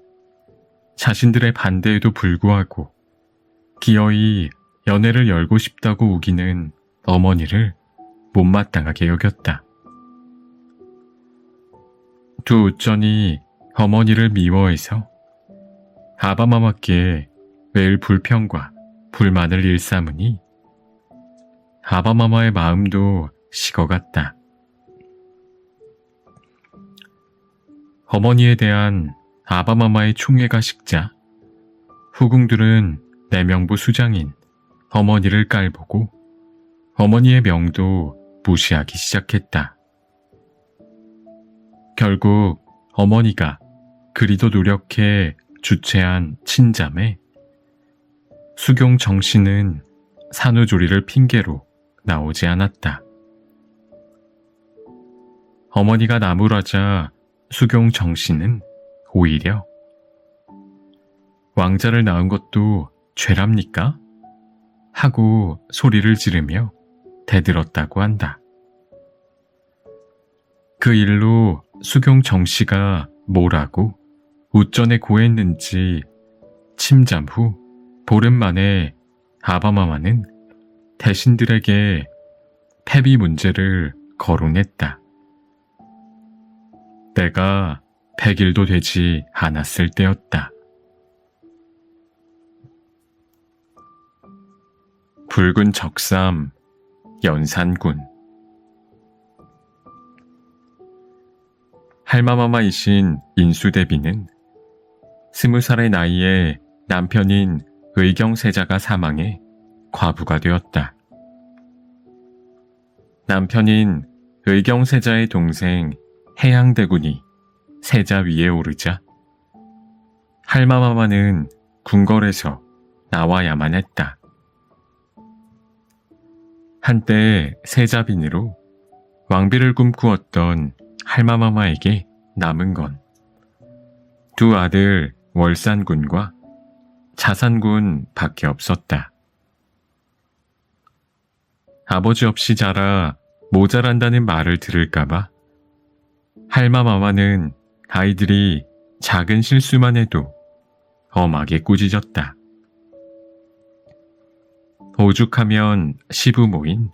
자신들의 반대에도 불구하고 기어이 연회를 열고 싶다고 우기는 어머니를 못마땅하게 여겼다. 두 우전이 어머니를 미워해서 아바마마께 매일 불평과 불만을 일삼으니 아바마마의 마음도 식어갔다. 어머니에 대한 아바마마의 총애가 식자 후궁들은 내명부 수장인 어머니를 깔보고 어머니의 명도 무시하기 시작했다. 결국 어머니가 그리도 노력해 주최한 친잠에 수경 정씨는 산후조리를 핑계로 나오지 않았다. 어머니가 나무라자 수경 정씨는 오히려 왕자를 낳은 것도 죄랍니까? 하고 소리를 지르며 대들었다고 한다. 그 일로 수경 정씨가 뭐라고 우전에 고했는지 침잠 후 보름 만에 아바마마는 대신들에게 패비 문제를 거론했다. 내가 100일도 되지 않았을 때였다. 붉은 적삼 연산군. 할마마마이신 인수대비는 20살의 나이에 남편인 의경세자가 사망해 과부가 되었다. 남편인 의경세자의 동생 해양대군이 세자 위에 오르자 할마마마는 궁궐에서 나와야만 했다. 한때 세자빈으로 왕비를 꿈꾸었던 할마마마에게 남은 건 두 아들 월산군과 자산군 밖에 없었다. 아버지 없이 자라 모자란다는 말을 들을까봐 할마마마는 아이들이 작은 실수만 해도 엄하게 꾸짖었다. 오죽하면 시부모인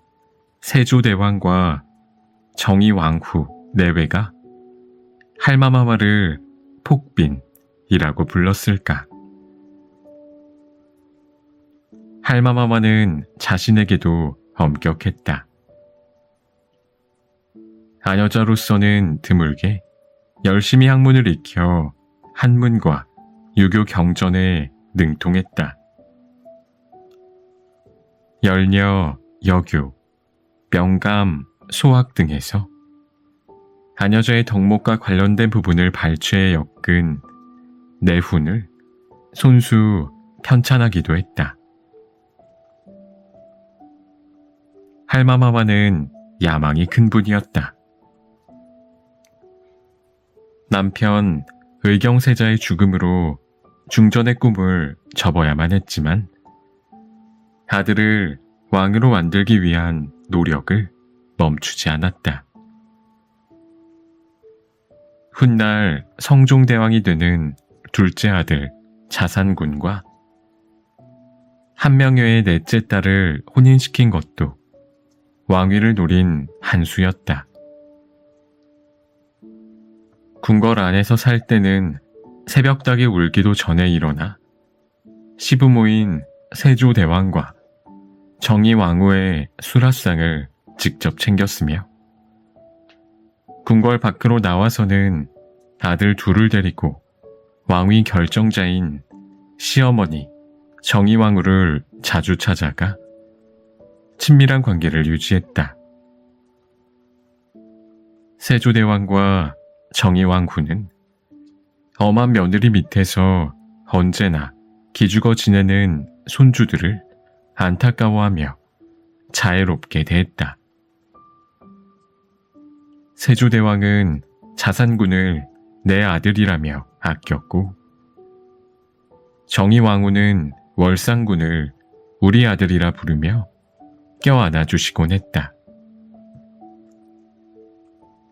세조대왕과 정의왕후 내외가 할마마마를 폭빈이라고 불렀을까. 할마마마는 자신에게도 엄격했다. 아여자로서는 드물게 열심히 학문을 익혀 한문과 유교 경전에 능통했다. 열녀, 여교, 명감, 소학 등에서 아녀자의 덕목과 관련된 부분을 발췌해 엮은 내훈을 손수 편찬하기도 했다. 할마마마는 야망이 큰 분이었다. 남편 의경세자의 죽음으로 중전의 꿈을 접어야만 했지만 아들을 왕으로 만들기 위한 노력을 멈추지 않았다. 훗날 성종대왕이 되는 둘째 아들 자산군과 한명회의 넷째 딸을 혼인시킨 것도 왕위를 노린 한 수였다. 궁궐 안에서 살 때는 새벽닭이 울기도 전에 일어나 시부모인 세조대왕과 정의왕후의 수라상을 직접 챙겼으며 궁궐 밖으로 나와서는 아들 둘을 데리고 왕위 결정자인 시어머니 정의왕후를 자주 찾아가 친밀한 관계를 유지했다. 세조대왕과 정의왕후는 엄한 며느리 밑에서 언제나 기죽어 지내는 손주들을 안타까워하며 자애롭게 대했다. 세조대왕은 자산군을 내 아들이라며 아꼈고 정의왕후는 월산군을 우리 아들이라 부르며 껴안아주시곤 했다.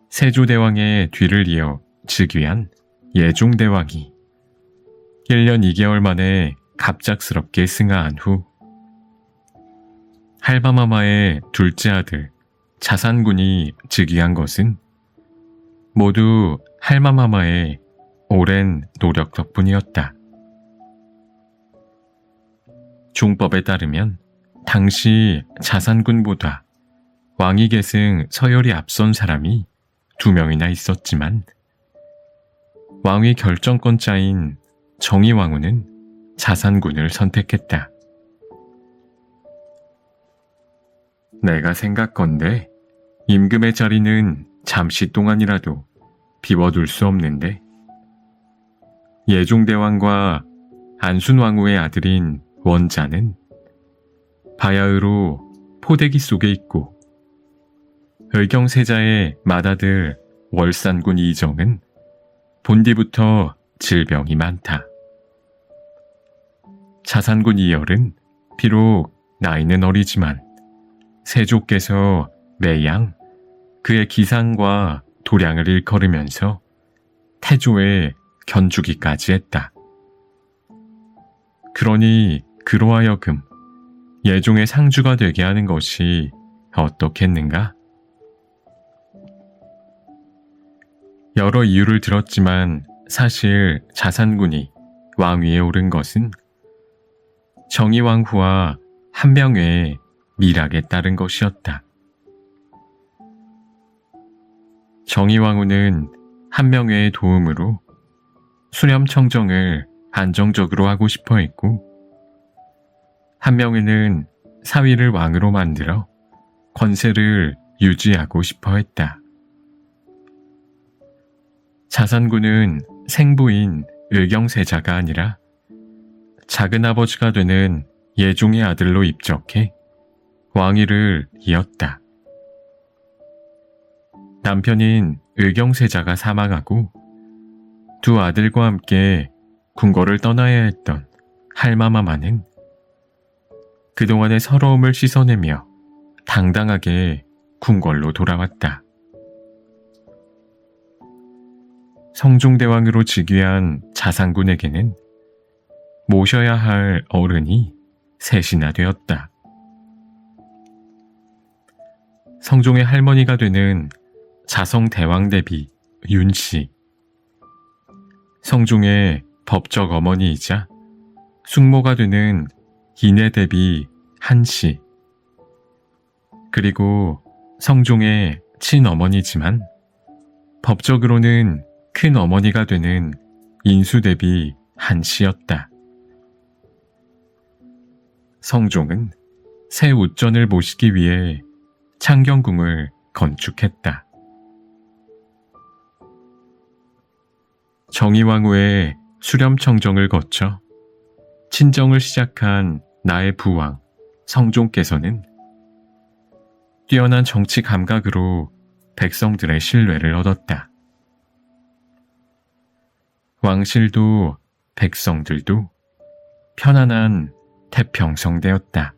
세조대왕의 뒤를 이어 즉위한 예종대왕이 1년 2개월 만에 갑작스럽게 승하한 후 할마마마의 둘째 아들 자산군이 즉위한 것은 모두 할마마마의 오랜 노력 덕분이었다. 종법에 따르면 당시 자산군보다 왕위 계승 서열이 앞선 사람이 2명이나 있었지만 왕위 결정권자인 정의왕후는 자산군을 선택했다. 내가 생각건대 임금의 자리는 잠시 동안이라도 비워둘 수 없는데 예종대왕과 안순왕후의 아들인 원자는 바야흐로 포대기 속에 있고 의경세자의 맏아들 월산군 이정은 본디부터 질병이 많다. 자산군 이열은 비록 나이는 어리지만 세조께서 매양 그의 기상과 도량을 일컬으면서 태조에 견주기까지 했다. 그러니 그로 하여금 예종의 상주가 되게 하는 것이 어떻겠는가? 여러 이유를 들었지만 사실 자산군이 왕위에 오른 것은 정의왕후와 한명회의 밀학에 따른 것이었다. 정의왕후는 한명회의 도움으로 수렴청정을 안정적으로 하고 싶어 했고 한명회는 사위를 왕으로 만들어 권세를 유지하고 싶어 했다. 자산군은 생부인 의경세자가 아니라 작은아버지가 되는 예종의 아들로 입적해 왕위를 이었다. 남편인 의경세자가 사망하고 두 아들과 함께 궁궐을 떠나야 했던 할마마마는 그동안의 서러움을 씻어내며 당당하게 궁궐로 돌아왔다. 성종대왕으로 즉위한 자상군에게는 모셔야 할 어른이 셋이나 되었다. 성종의 할머니가 되는 자성대왕대비 윤씨, 성종의 법적 어머니이자 숙모가 되는 인애대비 한씨, 그리고 성종의 친어머니지만 법적으로는 큰 어머니가 되는 인수대비 한씨였다. 성종은 새 웃전을 모시기 위해 창경궁을 건축했다. 정의왕후의 수렴청정을 거쳐 친정을 시작한 나의 부왕 성종께서는 뛰어난 정치 감각으로 백성들의 신뢰를 얻었다. 왕실도 백성들도 편안한 태평성대였다.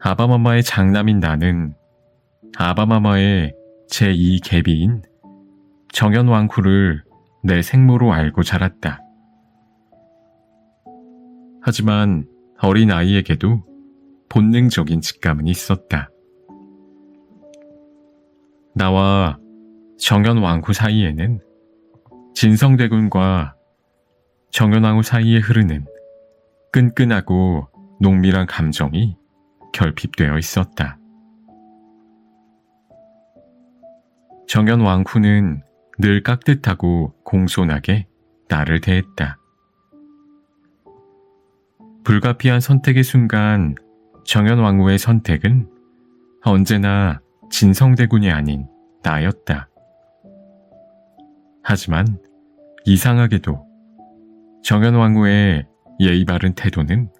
아바마마의 장남인 나는 아바마마의 제2계비인 정현왕후를 내 생모로 알고 자랐다. 하지만 어린 아이에게도 본능적인 직감은 있었다. 나와 정현왕후 사이에는 진성대군과 정현왕후 사이에 흐르는 끈끈하고 농밀한 감정이 결핍되어 있었다. 정현왕후는 늘 깍듯하고 공손하게 나를 대했다. 불가피한 선택의 순간 정현왕후의 선택은 언제나 진성대군이 아닌 나였다. 하지만 이상하게도 정현왕후의 예의 바른 태도는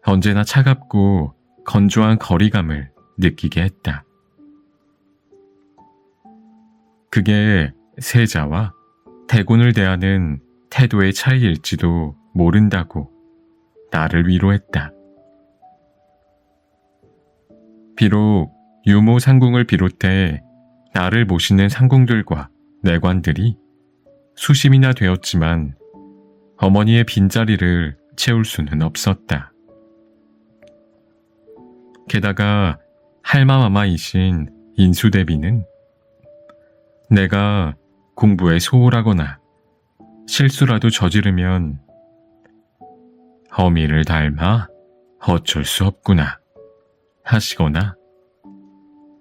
언제나 차갑고 건조한 거리감을 느끼게 했다. 그게 세자와 태군을 대하는 태도의 차이일지도 모른다고 나를 위로했다. 비록 유모 상궁을 비롯해 나를 모시는 상궁들과 내관들이 수심이나 되었지만 어머니의 빈자리를 채울 수는 없었다. 게다가 할마마마이신 인수대비는 내가 공부에 소홀하거나 실수라도 저지르면 어미를 닮아 어쩔 수 없구나 하시거나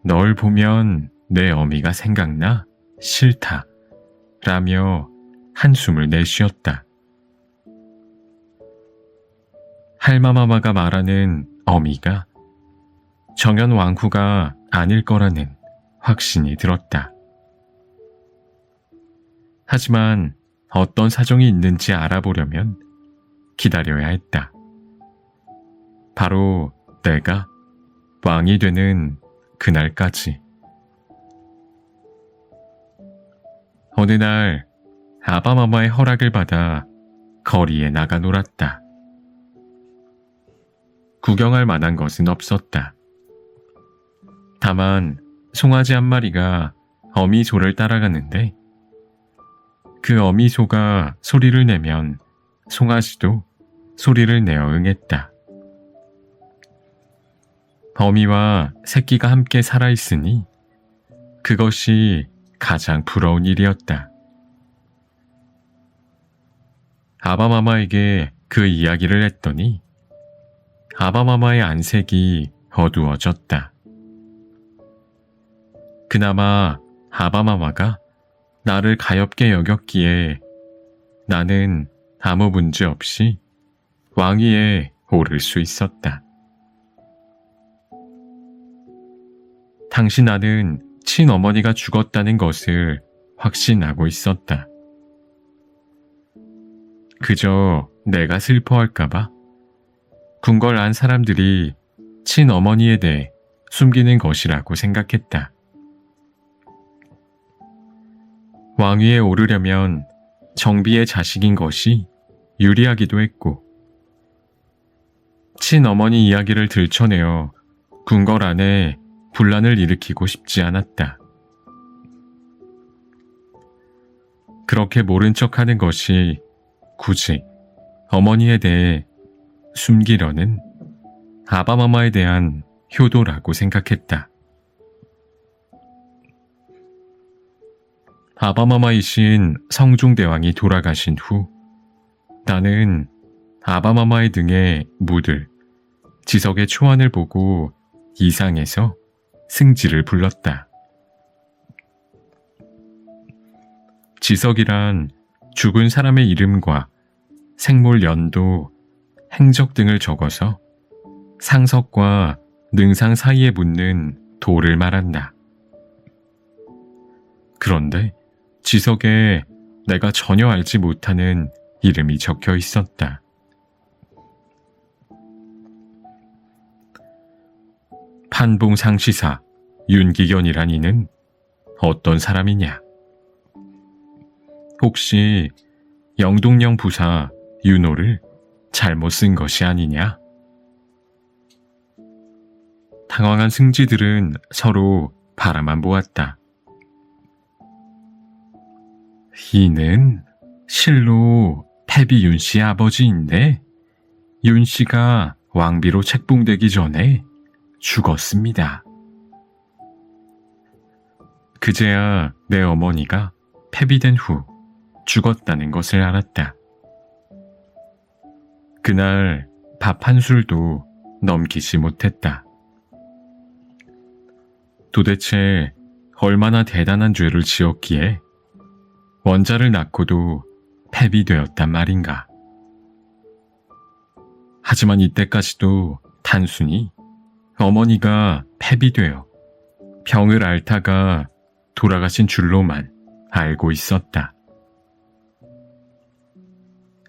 널 보면 내 어미가 생각나 싫다 라며 한숨을 내쉬었다. 할마마마가 말하는 어미가 정현왕후가 아닐 거라는 확신이 들었다. 하지만 어떤 사정이 있는지 알아보려면 기다려야 했다. 바로 내가 왕이 되는 그날까지. 어느 날 아바마마의 허락을 받아 거리에 나가 놀았다. 구경할 만한 것은 없었다. 다만 송아지 한 마리가 어미소를 따라가는데 그 어미소가 소리를 내면 송아지도 소리를 내어 응했다. 어미와 새끼가 함께 살아있으니 그것이 가장 부러운 일이었다. 아바마마에게 그 이야기를 했더니 아바마마의 안색이 어두워졌다. 그나마 아바마마가 나를 가엾게 여겼기에 나는 아무 문제 없이 왕위에 오를 수 있었다. 당시 나는 친어머니가 죽었다는 것을 확신하고 있었다. 그저 내가 슬퍼할까봐 궁궐 안 사람들이 친어머니에 대해 숨기는 것이라고 생각했다. 왕위에 오르려면 정비의 자식인 것이 유리하기도 했고, 친어머니 이야기를 들춰내어 궁궐 안에 분란을 일으키고 싶지 않았다. 그렇게 모른 척하는 것이 굳이 어머니에 대해 숨기려는 아바마마에 대한 효도라고 생각했다. 아바마마이신 성종대왕이 돌아가신 후 나는 아바마마의 등에 묻을 지석의 초안을 보고 이상해서 승지를 불렀다. 지석이란 죽은 사람의 이름과 생물 연도, 행적 등을 적어서 상석과 능상 사이에 묻는 돌을 말한다. 그런데 지석에 내가 전혀 알지 못하는 이름이 적혀 있었다. 판봉상시사 윤기견이란 이는 어떤 사람이냐? 혹시 영동령 부사 윤호를 잘못 쓴 것이 아니냐? 당황한 승지들은 서로 바라만 보았다. 이는 실로 패비 윤씨의 아버지인데 윤씨가 왕비로 책봉되기 전에 죽었습니다. 그제야 내 어머니가 패비된 후 죽었다는 것을 알았다. 그날 밥 한 술도 넘기지 못했다. 도대체 얼마나 대단한 죄를 지었기에 원자를 낳고도 패비되었단 말인가. 하지만 이때까지도 단순히 어머니가 패비되어 병을 앓다가 돌아가신 줄로만 알고 있었다.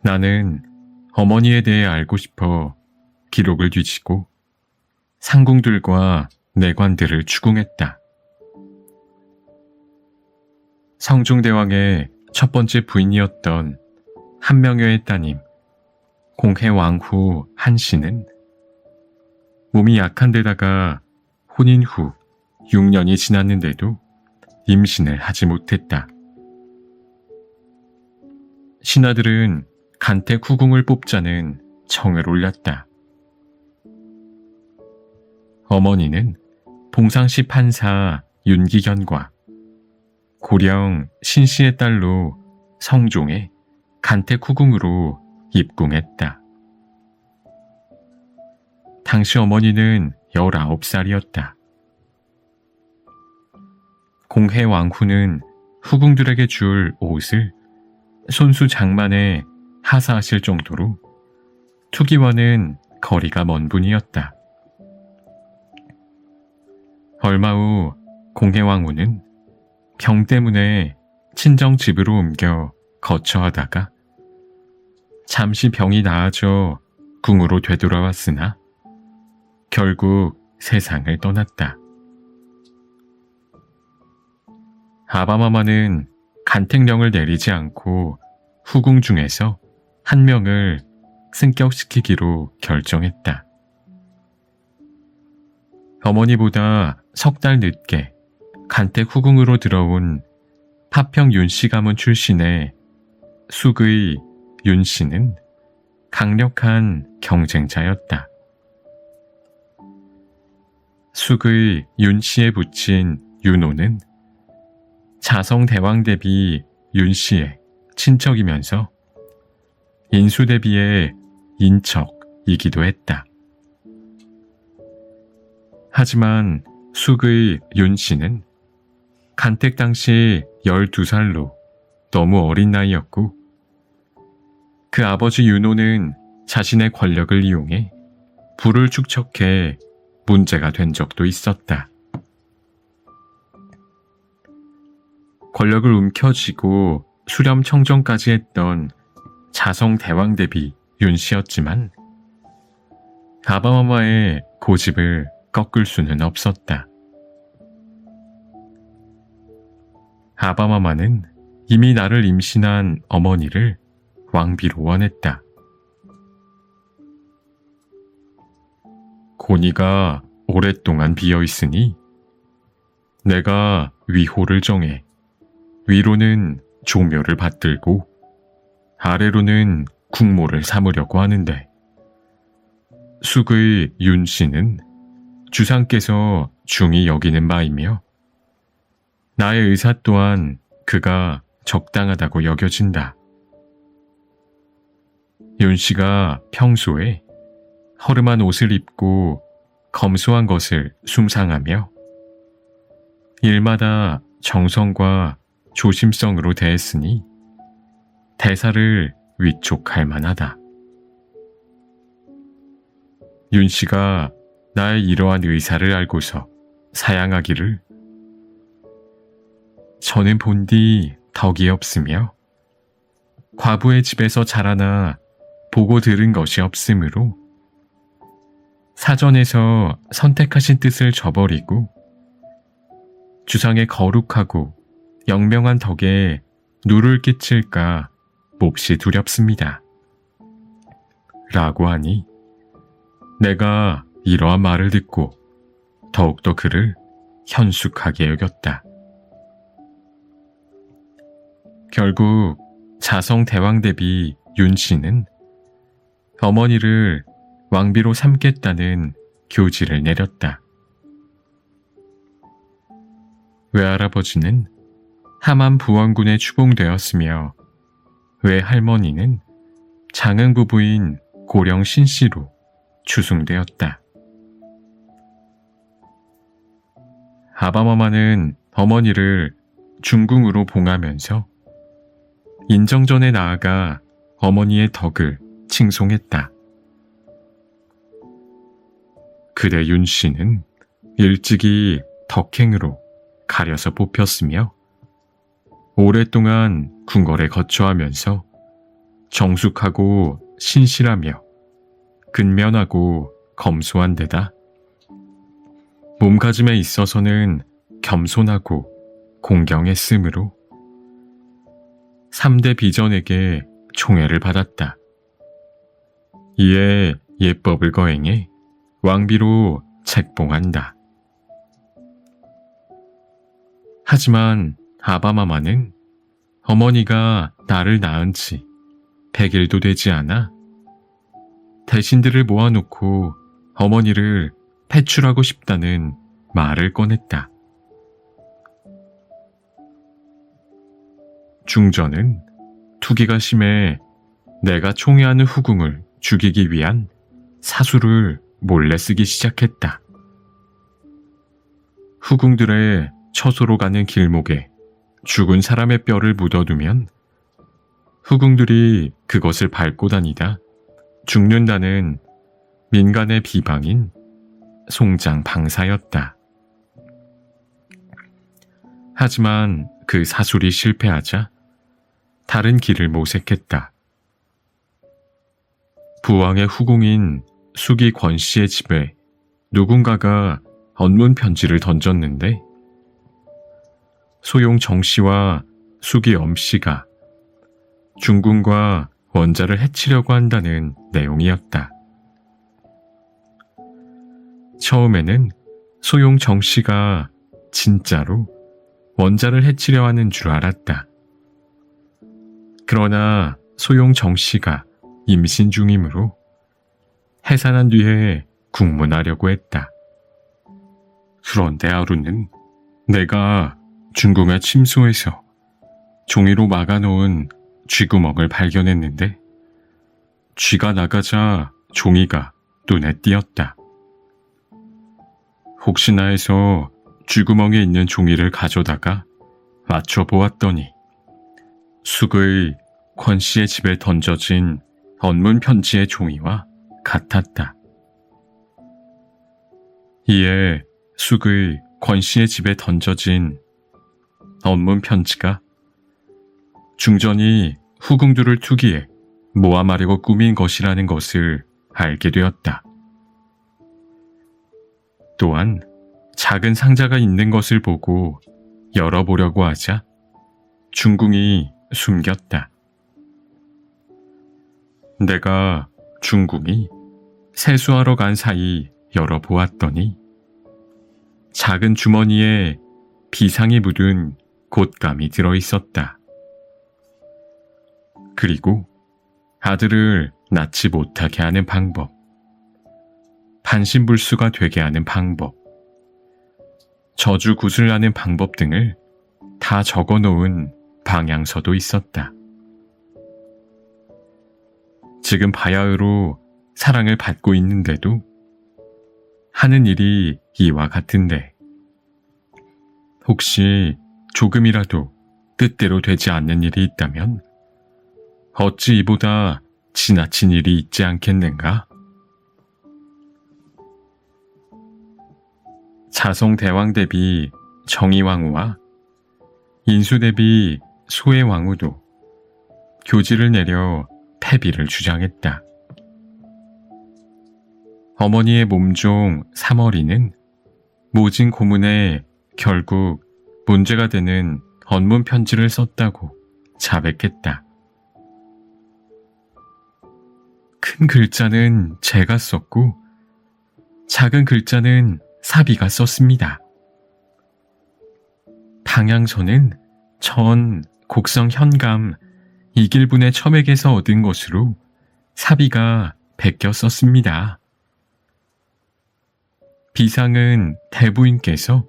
나는 어머니에 대해 알고 싶어 기록을 뒤지고 상궁들과 내관들을 추궁했다. 성종대왕의 첫 번째 부인이었던 한명여의 따님 공해왕후 한씨는 몸이 약한 데다가 혼인 후 6년이 지났는데도 임신을 하지 못했다. 신하들은 간택 후궁을 뽑자는 청을 올렸다. 어머니는 봉상시 판사 윤기견과 고령 신씨의 딸로 성종의 간택 후궁으로 입궁했다. 당시 어머니는 19살이었다. 공해왕후는 후궁들에게 줄 옷을 손수 장만에 하사하실 정도로 투기와는 거리가 먼 분이었다. 얼마 후 공해왕후는 병 때문에 친정 집으로 옮겨 거처하다가 잠시 병이 나아져 궁으로 되돌아왔으나 결국 세상을 떠났다. 아바마마는 간택령을 내리지 않고 후궁 중에서 한 명을 승격시키기로 결정했다. 어머니보다 석 달 늦게 간택 후궁으로 들어온 파평 윤씨 가문 출신의 숙의 윤씨는 강력한 경쟁자였다. 숙의 윤씨에 붙인 윤호는 자성 대왕 대비 윤씨의 친척이면서 인수 대비의 인척이기도 했다. 하지만 숙의 윤씨는 간택 당시 12살로 너무 어린 나이였고 그 아버지 윤호는 자신의 권력을 이용해 부를 축적해 문제가 된 적도 있었다. 권력을 움켜쥐고 수렴 청정까지 했던 자성 대왕 대비 윤씨였지만 아바마마의 고집을 꺾을 수는 없었다. 아바마마는 이미 나를 임신한 어머니를 왕비로 원했다. 고니가 오랫동안 비어있으니 내가 위호를 정해 위로는 조묘를 받들고 아래로는 국모를 삼으려고 하는데 숙의 윤씨는 주상께서 중히 여기는 바이며 나의 의사 또한 그가 적당하다고 여겨진다. 윤씨가 평소에 허름한 옷을 입고 검소한 것을 숭상하며 일마다 정성과 조심성으로 대했으니 대사를 위촉할 만하다. 윤씨가 나의 이러한 의사를 알고서 사양하기를 저는 본디 덕이 없으며 과부의 집에서 자라나 보고 들은 것이 없으므로 사전에서 선택하신 뜻을 저버리고 주상의 거룩하고 영명한 덕에 누를 끼칠까 몹시 두렵습니다. 라고 하니 내가 이러한 말을 듣고 더욱더 그를 현숙하게 여겼다. 결국 자성 대왕대비 윤씨는 어머니를 왕비로 삼겠다는 교지를 내렸다. 외할아버지는 함안 부원군에 추봉되었으며 외할머니는 장흥 부부인 고령 신씨로 추승되었다. 아바마마는 어머니를 중궁으로 봉하면서 인정전에 나아가 어머니의 덕을 칭송했다. 그대 윤씨는 일찍이 덕행으로 가려서 뽑혔으며 오랫동안 궁궐에 거처하면서 정숙하고 신실하며 근면하고 검소한 데다 몸가짐에 있어서는 겸손하고 공경했으므로 3대 비전에게 총애를 받았다. 이에 예법을 거행해 왕비로 책봉한다. 하지만 아바마마는 어머니가 나를 낳은 지 100일도 되지 않아 대신들을 모아놓고 어머니를 패출하고 싶다는 말을 꺼냈다. 중전은 투기가 심해 내가 총애하는 후궁을 죽이기 위한 사수를 몰래 쓰기 시작했다. 후궁들의 처소로 가는 길목에 죽은 사람의 뼈를 묻어두면 후궁들이 그것을 밟고 다니다 죽는다는 민간의 비방인 송장방사였다. 하지만 그 사술이 실패하자 다른 길을 모색했다. 부왕의 후궁인 숙이 권씨의 집에 누군가가 언문 편지를 던졌는데 소용 정씨와 숙이 엄씨가 중궁과 원자를 해치려고 한다는 내용이었다. 처음에는 소용 정씨가 진짜로 원자를 해치려 하는 줄 알았다. 그러나 소용 정씨가 임신 중이므로 해산한 뒤에 국문하려고 했다. 그런데 하루는 내가 중궁에 침소해서 종이로 막아놓은 쥐구멍을 발견했는데 쥐가 나가자 종이가 눈에 띄었다. 혹시나 해서 쥐구멍에 있는 종이를 가져다가 맞춰보았더니 숙의 권씨의 집에 던져진 언문 편지의 종이와 같았다. 이에 숙의 권씨의 집에 던져진 언문 편지가 중전이 후궁들을 투기해 모함하려고 꾸민 것이라는 것을 알게 되었다. 또한 작은 상자가 있는 것을 보고 열어보려고 하자 중궁이 숨겼다. 내가 중궁이 세수하러 간 사이 열어보았더니 작은 주머니에 비상이 묻은 곶감이 들어있었다. 그리고 아들을 낳지 못하게 하는 방법, 반신불수가 되게 하는 방법, 저주 구슬하는 방법 등을 다 적어놓은 방향서도 있었다. 지금 바야흐로 사랑을 받고 있는데도 하는 일이 이와 같은데 혹시 조금이라도 뜻대로 되지 않는 일이 있다면 어찌 이보다 지나친 일이 있지 않겠는가? 자성대왕 대비 정의왕후와 인수 대비 소해왕후도 교지를 내려 패비를 주장했다. 어머니의 몸종 삼어리는 모진 고문에 결국 문제가 되는 언문 편지를 썼다고 자백했다. 큰 글자는 제가 썼고 작은 글자는 사비가 썼습니다. 방향서는 전 곡성 현감 이길분의 첨액에서 얻은 것으로 사비가 베껴 썼습니다. 비상은 대부인께서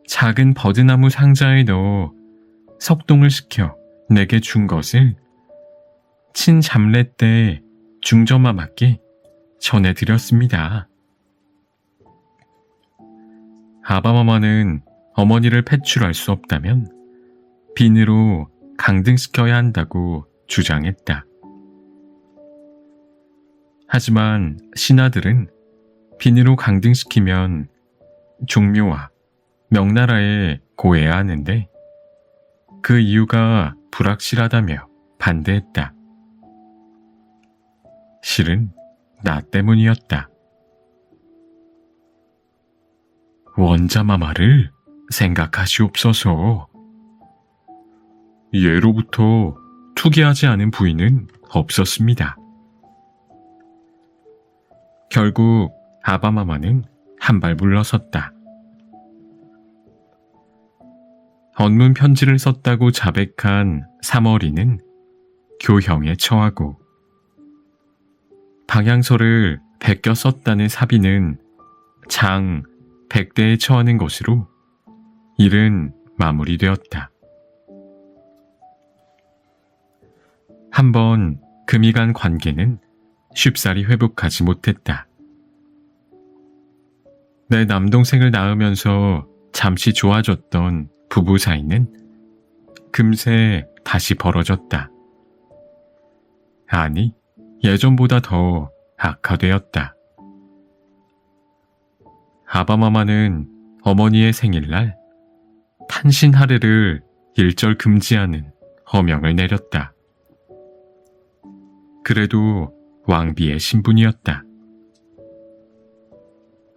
작은 버드나무 상자에 넣어 석동을 시켜 내게 준 것을 친잠례 때 중저마마께 전해드렸습니다. 아바마마는 어머니를 폐출할 수 없다면 빈으로 강등시켜야 한다고 주장했다. 하지만 신하들은 빈으로 강등시키면 종묘와 명나라에 고해야 하는데 그 이유가 불확실하다며 반대했다. 실은 나 때문이었다. 원자마마를 생각하시옵소서. 예로부터 투기하지 않은 부인은 없었습니다. 결국 아바마마는 한 발 물러섰다. 언문 편지를 썼다고 자백한 삼어리는 교형에 처하고 방향서를 베껴 썼다는 사비는 장 100대에 처하는 것으로 일은 마무리되었다. 한번 금이 간 관계는 쉽사리 회복하지 못했다. 내 남동생을 낳으면서 잠시 좋아졌던 부부 사이는 금세 다시 벌어졌다. 아니, 예전보다 더 악화되었다. 아바마마는 어머니의 생일날 탄신 하례를 일절 금지하는 허명을 내렸다. 그래도 왕비의 신분이었다.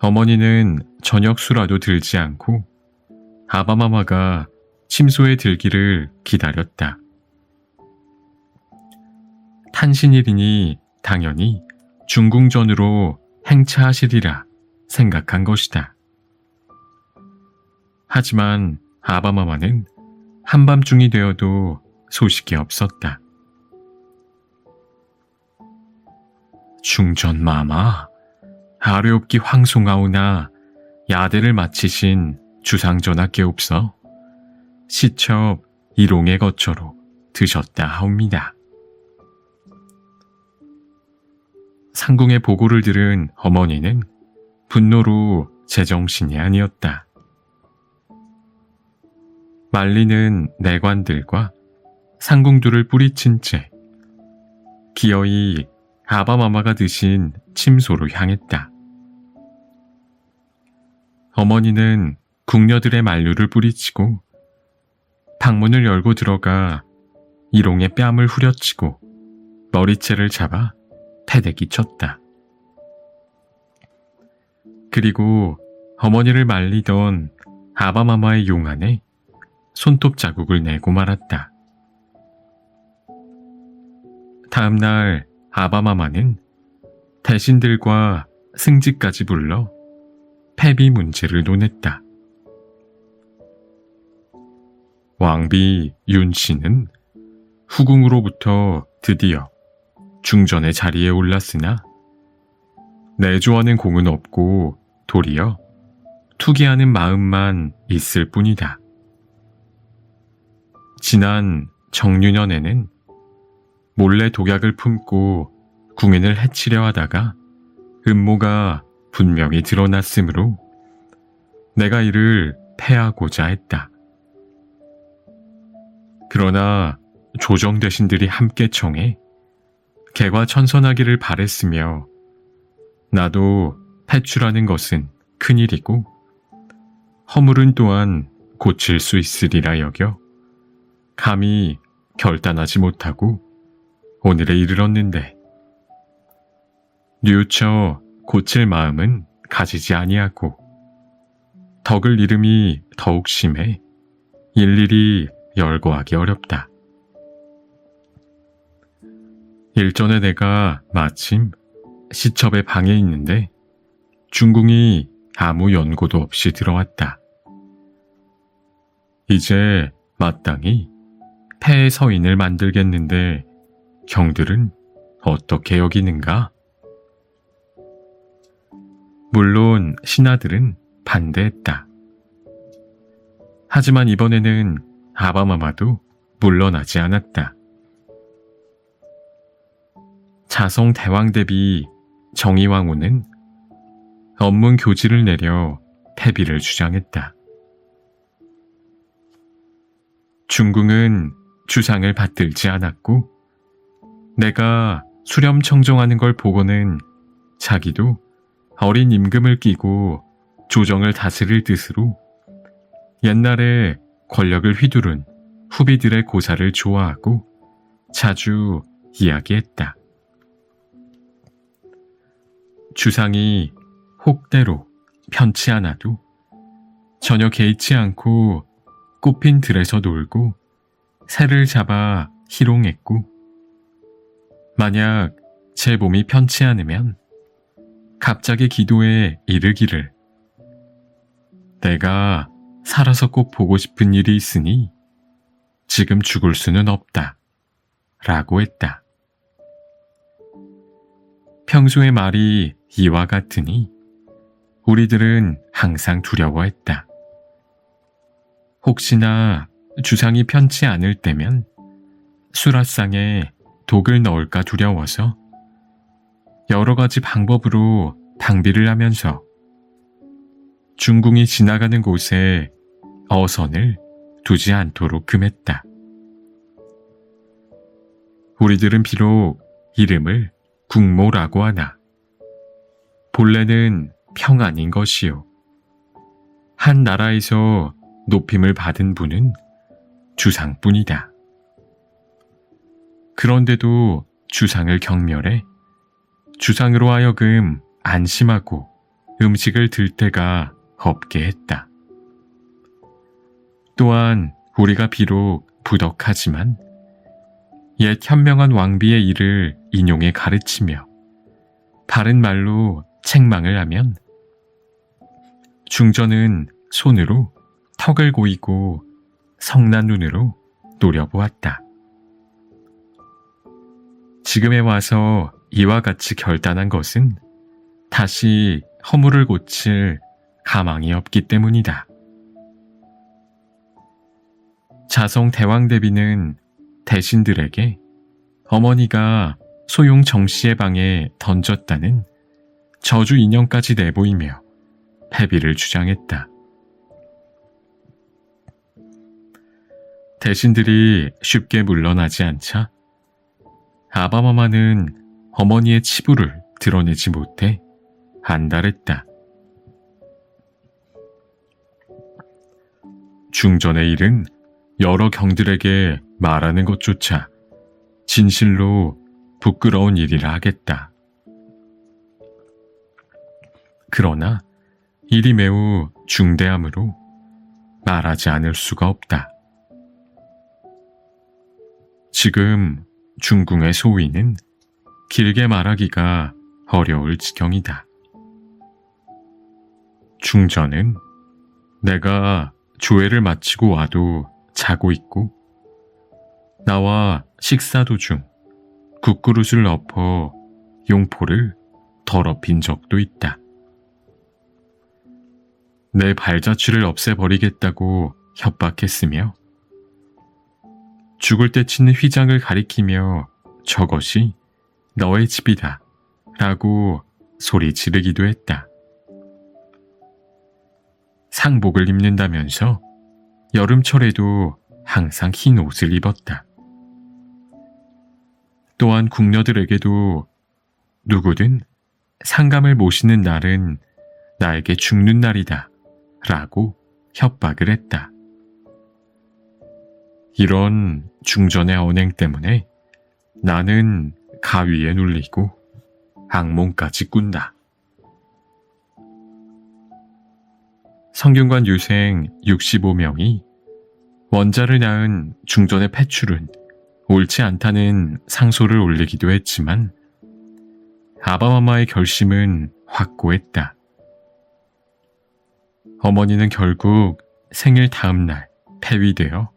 어머니는 저녁 수라도 들지 않고 아바마마가 침소에 들기를 기다렸다. 탄신일이니 당연히 중궁전으로 행차하시리라 생각한 것이다. 하지만 아바마마는 한밤중이 되어도 소식이 없었다. 중전마마, 아뢰옵기 황송하오나 야대를 마치신 주상전하께옵서 시첩 일옹의 거처로 드셨다 하옵니다. 상궁의 보고를 들은 어머니는 분노로 제정신이 아니었다. 말리는 내관들과 상궁들을 뿌리친 채 기어이 아바마마가 드신 침소로 향했다. 어머니는 궁녀들의 만류를 뿌리치고 방문을 열고 들어가 일옹의 뺨을 후려치고 머리채를 잡아 패대기 쳤다. 그리고 어머니를 말리던 아바마마의 용안에 손톱 자국을 내고 말았다. 다음 날 아바마마는 대신들과 승지까지 불러 패비 문제를 논했다. 왕비 윤씨는 후궁으로부터 드디어 중전의 자리에 올랐으나 내조하는 공은 없고 도리어 투기하는 마음만 있을 뿐이다. 지난 정유년에는 몰래 독약을 품고 궁인을 해치려 하다가 음모가 분명히 드러났으므로 내가 이를 패하고자 했다. 그러나 조정 대신들이 함께 청해 개과천선하기를 바랬으며 나도 패출하는 것은 큰일이고 허물은 또한 고칠 수 있으리라 여겨 감히 결단하지 못하고 오늘에 이르렀는데 뉘우쳐 고칠 마음은 가지지 아니하고 덕을 잃음이 더욱 심해 일일이 열거하기 어렵다. 일전에 내가 마침 시첩의 방에 있는데 중궁이 아무 연고도 없이 들어왔다. 이제 마땅히 폐의 서인을 만들겠는데 경들은 어떻게 여기는가? 물론 신하들은 반대했다. 하지만 이번에는 아바마마도 물러나지 않았다. 자성 대왕 대비 정의왕후는 업문 교지를 내려 패비를 주장했다. 중궁은 주상을 받들지 않았고 내가 수렴청정하는 걸 보고는 자기도 어린 임금을 끼고 조정을 다스릴 뜻으로 옛날에 권력을 휘두른 후비들의 고사를 좋아하고 자주 이야기했다. 주상이 혹대로 편치 않아도 전혀 개의치 않고 꽃핀 들에서 놀고 새를 잡아 희롱했고 만약 제 몸이 편치 않으면 갑자기 기도에 이르기를 내가 살아서 꼭 보고 싶은 일이 있으니 지금 죽을 수는 없다 라고 했다. 평소의 말이 이와 같으니 우리들은 항상 두려워했다. 혹시나 주상이 편치 않을 때면 수라상에 독을 넣을까 두려워서 여러 가지 방법으로 방비를 하면서 중궁이 지나가는 곳에 어선을 두지 않도록 금했다. 우리들은 비록 이름을 국모라고 하나 본래는 평안인 것이요. 한 나라에서 높임을 받은 분은 주상뿐이다. 그런데도 주상을 경멸해 주상으로 하여금 안심하고 음식을 들 때가 없게 했다. 또한 우리가 비록 부덕하지만 옛 현명한 왕비의 일을 인용해 가르치며 바른 말로 책망을 하면 중전은 손으로 턱을 고이고 성난 눈으로 노려보았다. 지금에 와서 이와 같이 결단한 것은 다시 허물을 고칠 가망이 없기 때문이다. 자성 대왕 대비는 대신들에게 어머니가 소용 정씨의 방에 던졌다는 저주 인형까지 내보이며 패비를 주장했다. 대신들이 쉽게 물러나지 않자 아바마마는 어머니의 치부를 드러내지 못해 안달했다. 중전의 일은 여러 경들에게 말하는 것조차 진실로 부끄러운 일이라 하겠다. 그러나 일이 매우 중대하므로 말하지 않을 수가 없다. 지금 중궁의 소위는 길게 말하기가 어려울 지경이다. 중전은 내가 조회를 마치고 와도 자고 있고 나와 식사 도중 국그릇을 엎어 용포를 더럽힌 적도 있다. 내 발자취를 없애버리겠다고 협박했으며 죽을 때 치는 휘장을 가리키며 저것이 너의 집이다 라고 소리 지르기도 했다. 상복을 입는다면서 여름철에도 항상 흰 옷을 입었다. 또한 궁녀들에게도 누구든 상감을 모시는 날은 나에게 죽는 날이다 라고 협박을 했다. 이런 중전의 언행 때문에 나는 가위에 눌리고 악몽까지 꾼다. 성균관 유생 65명이 원자를 낳은 중전의 폐출은 옳지 않다는 상소를 올리기도 했지만 아바마마의 결심은 확고했다. 어머니는 결국 생일 다음 날 폐위되어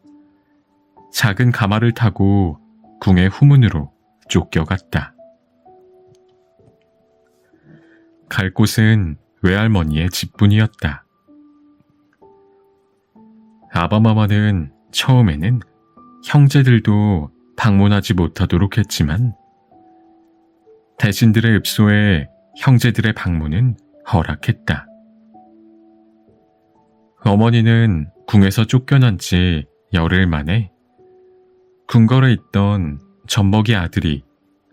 작은 가마를 타고 궁의 후문으로 쫓겨갔다. 갈 곳은 외할머니의 집뿐이었다. 아바마마는 처음에는 형제들도 방문하지 못하도록 했지만 대신들의 읍소에 형제들의 방문은 허락했다. 어머니는 궁에서 쫓겨난 지 열흘 만에 궁궐에 있던 젖먹이 아들이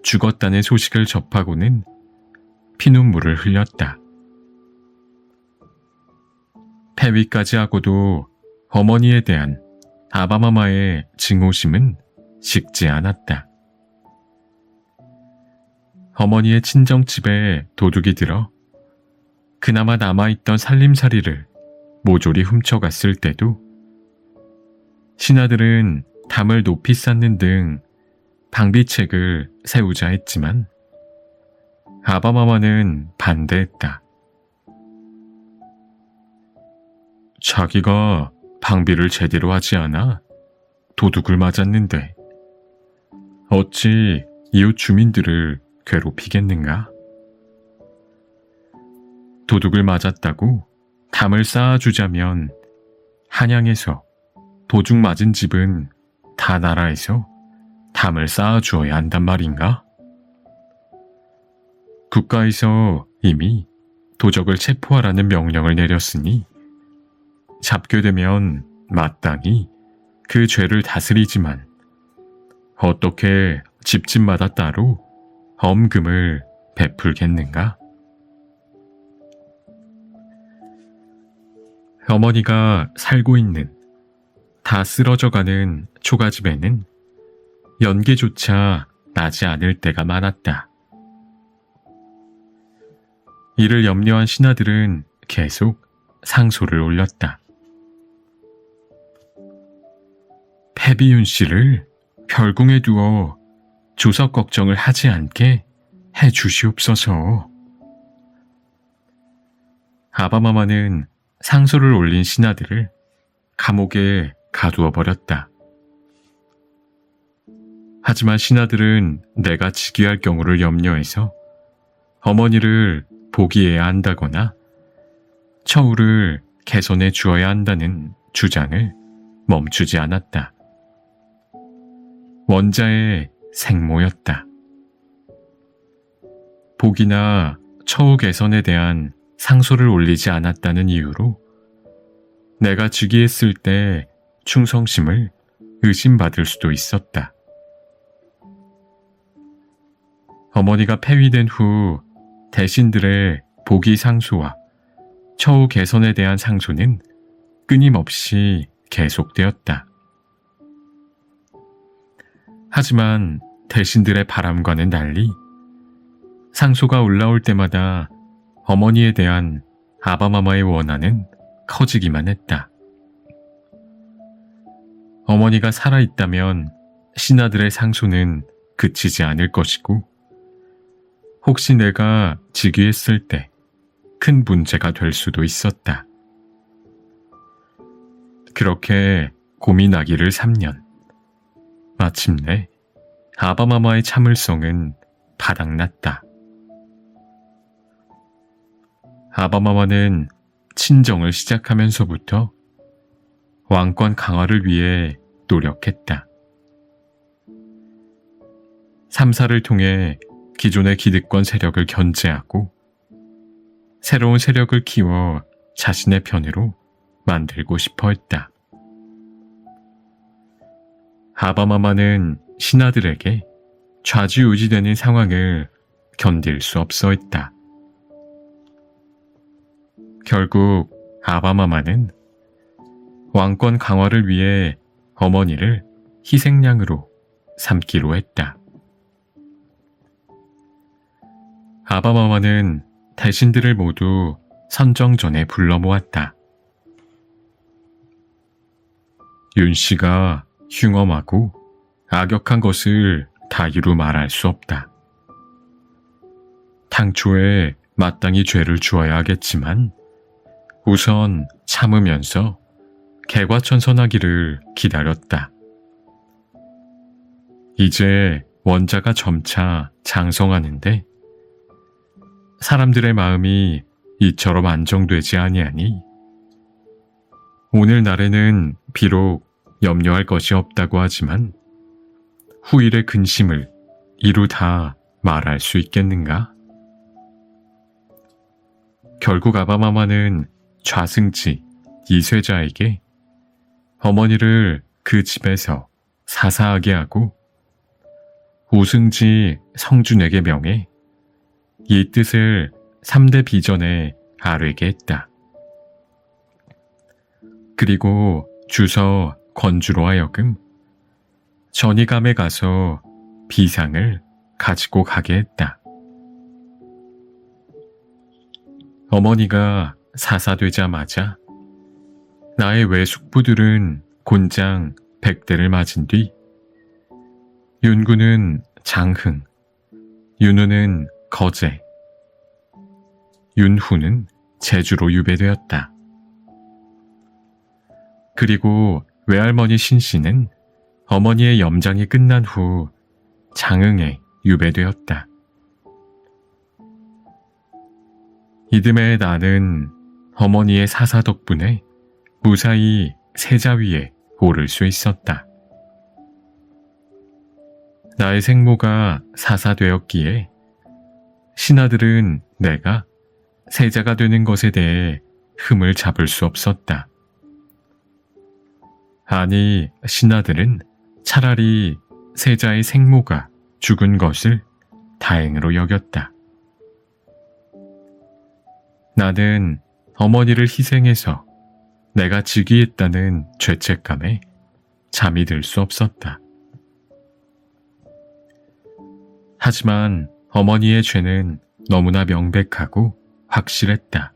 죽었다는 소식을 접하고는 피눈물을 흘렸다. 폐위까지 하고도 어머니에 대한 아바마마의 증오심은 식지 않았다. 어머니의 친정집에 도둑이 들어 그나마 남아있던 살림살이를 모조리 훔쳐갔을 때도 신하들은 담을 높이 쌓는 등 방비책을 세우자 했지만 아바마마는 반대했다. 자기가 방비를 제대로 하지 않아 도둑을 맞았는데 어찌 이웃 주민들을 괴롭히겠는가? 도둑을 맞았다고 담을 쌓아주자면 한양에서 도둑 맞은 집은 다 나라에서 담을 쌓아주어야 한단 말인가? 국가에서 이미 도적을 체포하라는 명령을 내렸으니 잡게 되면 마땅히 그 죄를 다스리지만 어떻게 집집마다 따로 엄금을 베풀겠는가? 어머니가 살고 있는 다 쓰러져가는 초가집에는 연기조차 나지 않을 때가 많았다. 이를 염려한 신하들은 계속 상소를 올렸다. 패비윤 씨를 별궁에 두어 조석 걱정을 하지 않게 해 주시옵소서. 아바마마는 상소를 올린 신하들을 감옥에 가두어 버렸다. 하지만 신하들은 내가 즉위할 경우를 염려해서 어머니를 복위해야 한다거나 처우를 개선해 주어야 한다는 주장을 멈추지 않았다. 원자의 생모였다. 복이나 처우 개선에 대한 상소를 올리지 않았다는 이유로 내가 즉위했을 때 충성심을 의심받을 수도 있었다. 어머니가 폐위된 후 대신들의 복위 상소와 처우 개선에 대한 상소는 끊임없이 계속되었다. 하지만 대신들의 바람과는 달리 상소가 올라올 때마다 어머니에 대한 아바마마의 원한은 커지기만 했다. 어머니가 살아있다면 신하들의 상소는 그치지 않을 것이고, 혹시 내가 즉위했을 때 큰 문제가 될 수도 있었다. 그렇게 고민하기를 3년. 마침내 아바마마의 참을성은 바닥났다. 아바마마는 친정을 시작하면서부터 왕권 강화를 위해 노력했다. 삼사를 통해 기존의 기득권 세력을 견제하고 새로운 세력을 키워 자신의 편으로 만들고 싶어 했다. 아바마마는 신하들에게 좌지우지되는 상황을 견딜 수 없어 했다. 결국 아바마마는 왕권 강화를 위해 어머니를 희생양으로 삼기로 했다. 아바마마는 대신들을 모두 선정전에 불러 모았다. 윤씨가 흉엄하고 악역한 것을 다 이루 말할 수 없다. 당초에 마땅히 죄를 주어야 하겠지만 우선 참으면서 개과천선하기를 기다렸다. 이제 원자가 점차 장성하는데 사람들의 마음이 이처럼 안정되지 아니하니 오늘날에는 비록 염려할 것이 없다고 하지만 후일의 근심을 이루 다 말할 수 있겠는가? 결국 아바마마는 좌승지 이쇠자에게 어머니를 그 집에서 사사하게 하고 우승지 성준에게 명해 이 뜻을 3대 비전에 아뢰게 했다. 그리고 주서 건주로 하여금 전이감에 가서 비상을 가지고 가게 했다. 어머니가 사사되자마자 나의 외숙부들은 곤장 100대를 맞은 뒤 윤구는 장흥, 윤우는 거제, 윤후는 제주로 유배되었다. 그리고 외할머니 신씨는 어머니의 염장이 끝난 후 장흥에 유배되었다. 이듬해 나는 어머니의 사사 덕분에 무사히 세자 위에 오를 수 있었다. 나의 생모가 사사되었기에 신하들은 내가 세자가 되는 것에 대해 흠을 잡을 수 없었다. 아니, 신하들은 차라리 세자의 생모가 죽은 것을 다행으로 여겼다. 나는 어머니를 희생해서 내가 즉위했다는 죄책감에 잠이 들 수 없었다. 하지만 어머니의 죄는 너무나 명백하고 확실했다.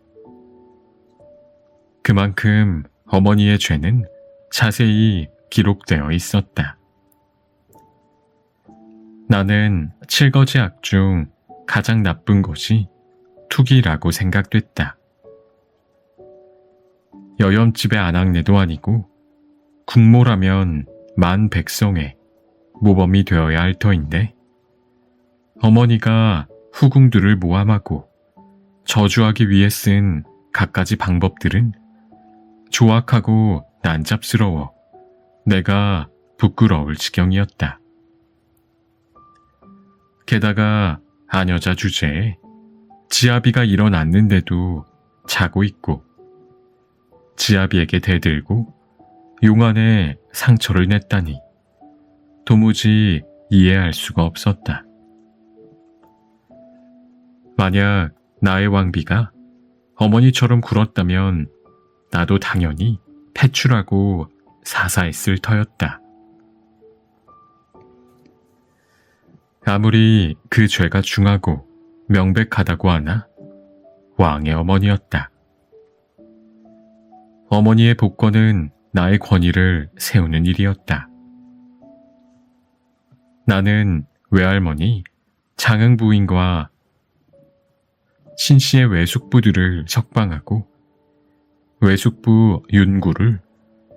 그만큼 어머니의 죄는 자세히 기록되어 있었다. 나는 7거지 악 중 가장 나쁜 것이 투기라고 생각됐다. 여염집의 아낙네도 아니고 국모라면 만 백성의 모범이 되어야 할 터인데 어머니가 후궁들을 모함하고 저주하기 위해 쓴 갖가지 방법들은 조악하고 난잡스러워 내가 부끄러울 지경이었다. 게다가 아녀자 주제에 지아비가 일어났는데도 자고 있고 지아비에게 대들고 용안에 상처를 냈다니 도무지 이해할 수가 없었다. 만약 나의 왕비가 어머니처럼 굴었다면 나도 당연히 패출하고 사사했을 터였다. 아무리 그 죄가 중하고 명백하다고 하나 왕의 어머니였다. 어머니의 복권은 나의 권위를 세우는 일이었다. 나는 외할머니, 장흥 부인과 신씨의 외숙부들을 석방하고 외숙부 윤구를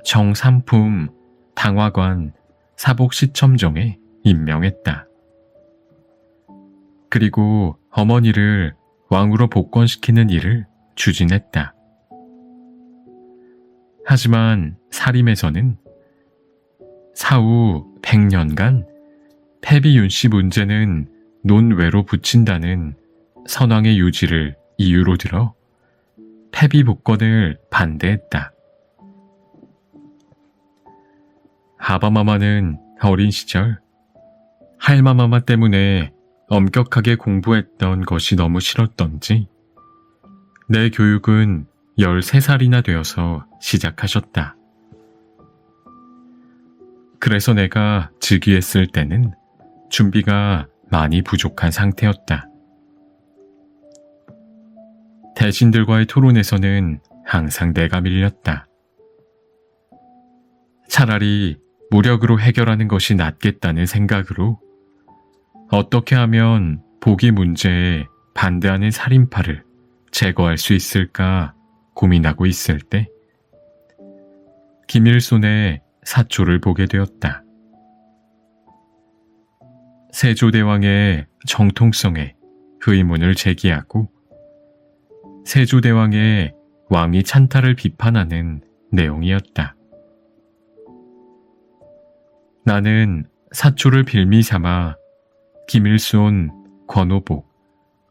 정삼품 당화관 사복시첨정에 임명했다. 그리고 어머니를 왕으로 복권시키는 일을 추진했다. 하지만 사림에서는 사후 100년간 패비윤씨 문제는 논외로 붙인다는 선왕의 유지를 이유로 들어 패비 복권을 반대했다. 아바마마는 어린 시절 할마마마 때문에 엄격하게 공부했던 것이 너무 싫었던지 내 교육은 13살이나 되어서 시작하셨다. 그래서 내가 즉위했을 때는 준비가 많이 부족한 상태였다. 대신들과의 토론에서는 항상 내가 밀렸다. 차라리 무력으로 해결하는 것이 낫겠다는 생각으로 어떻게 하면 보기 문제에 반대하는 살인파를 제거할 수 있을까 고민하고 있을 때 김일손의 사초를 보게 되었다. 세조대왕의 정통성에 의문을 제기하고 세조대왕의 왕위 찬탈을 비판하는 내용이었다. 나는 사초를 빌미 삼아 김일손, 권오복,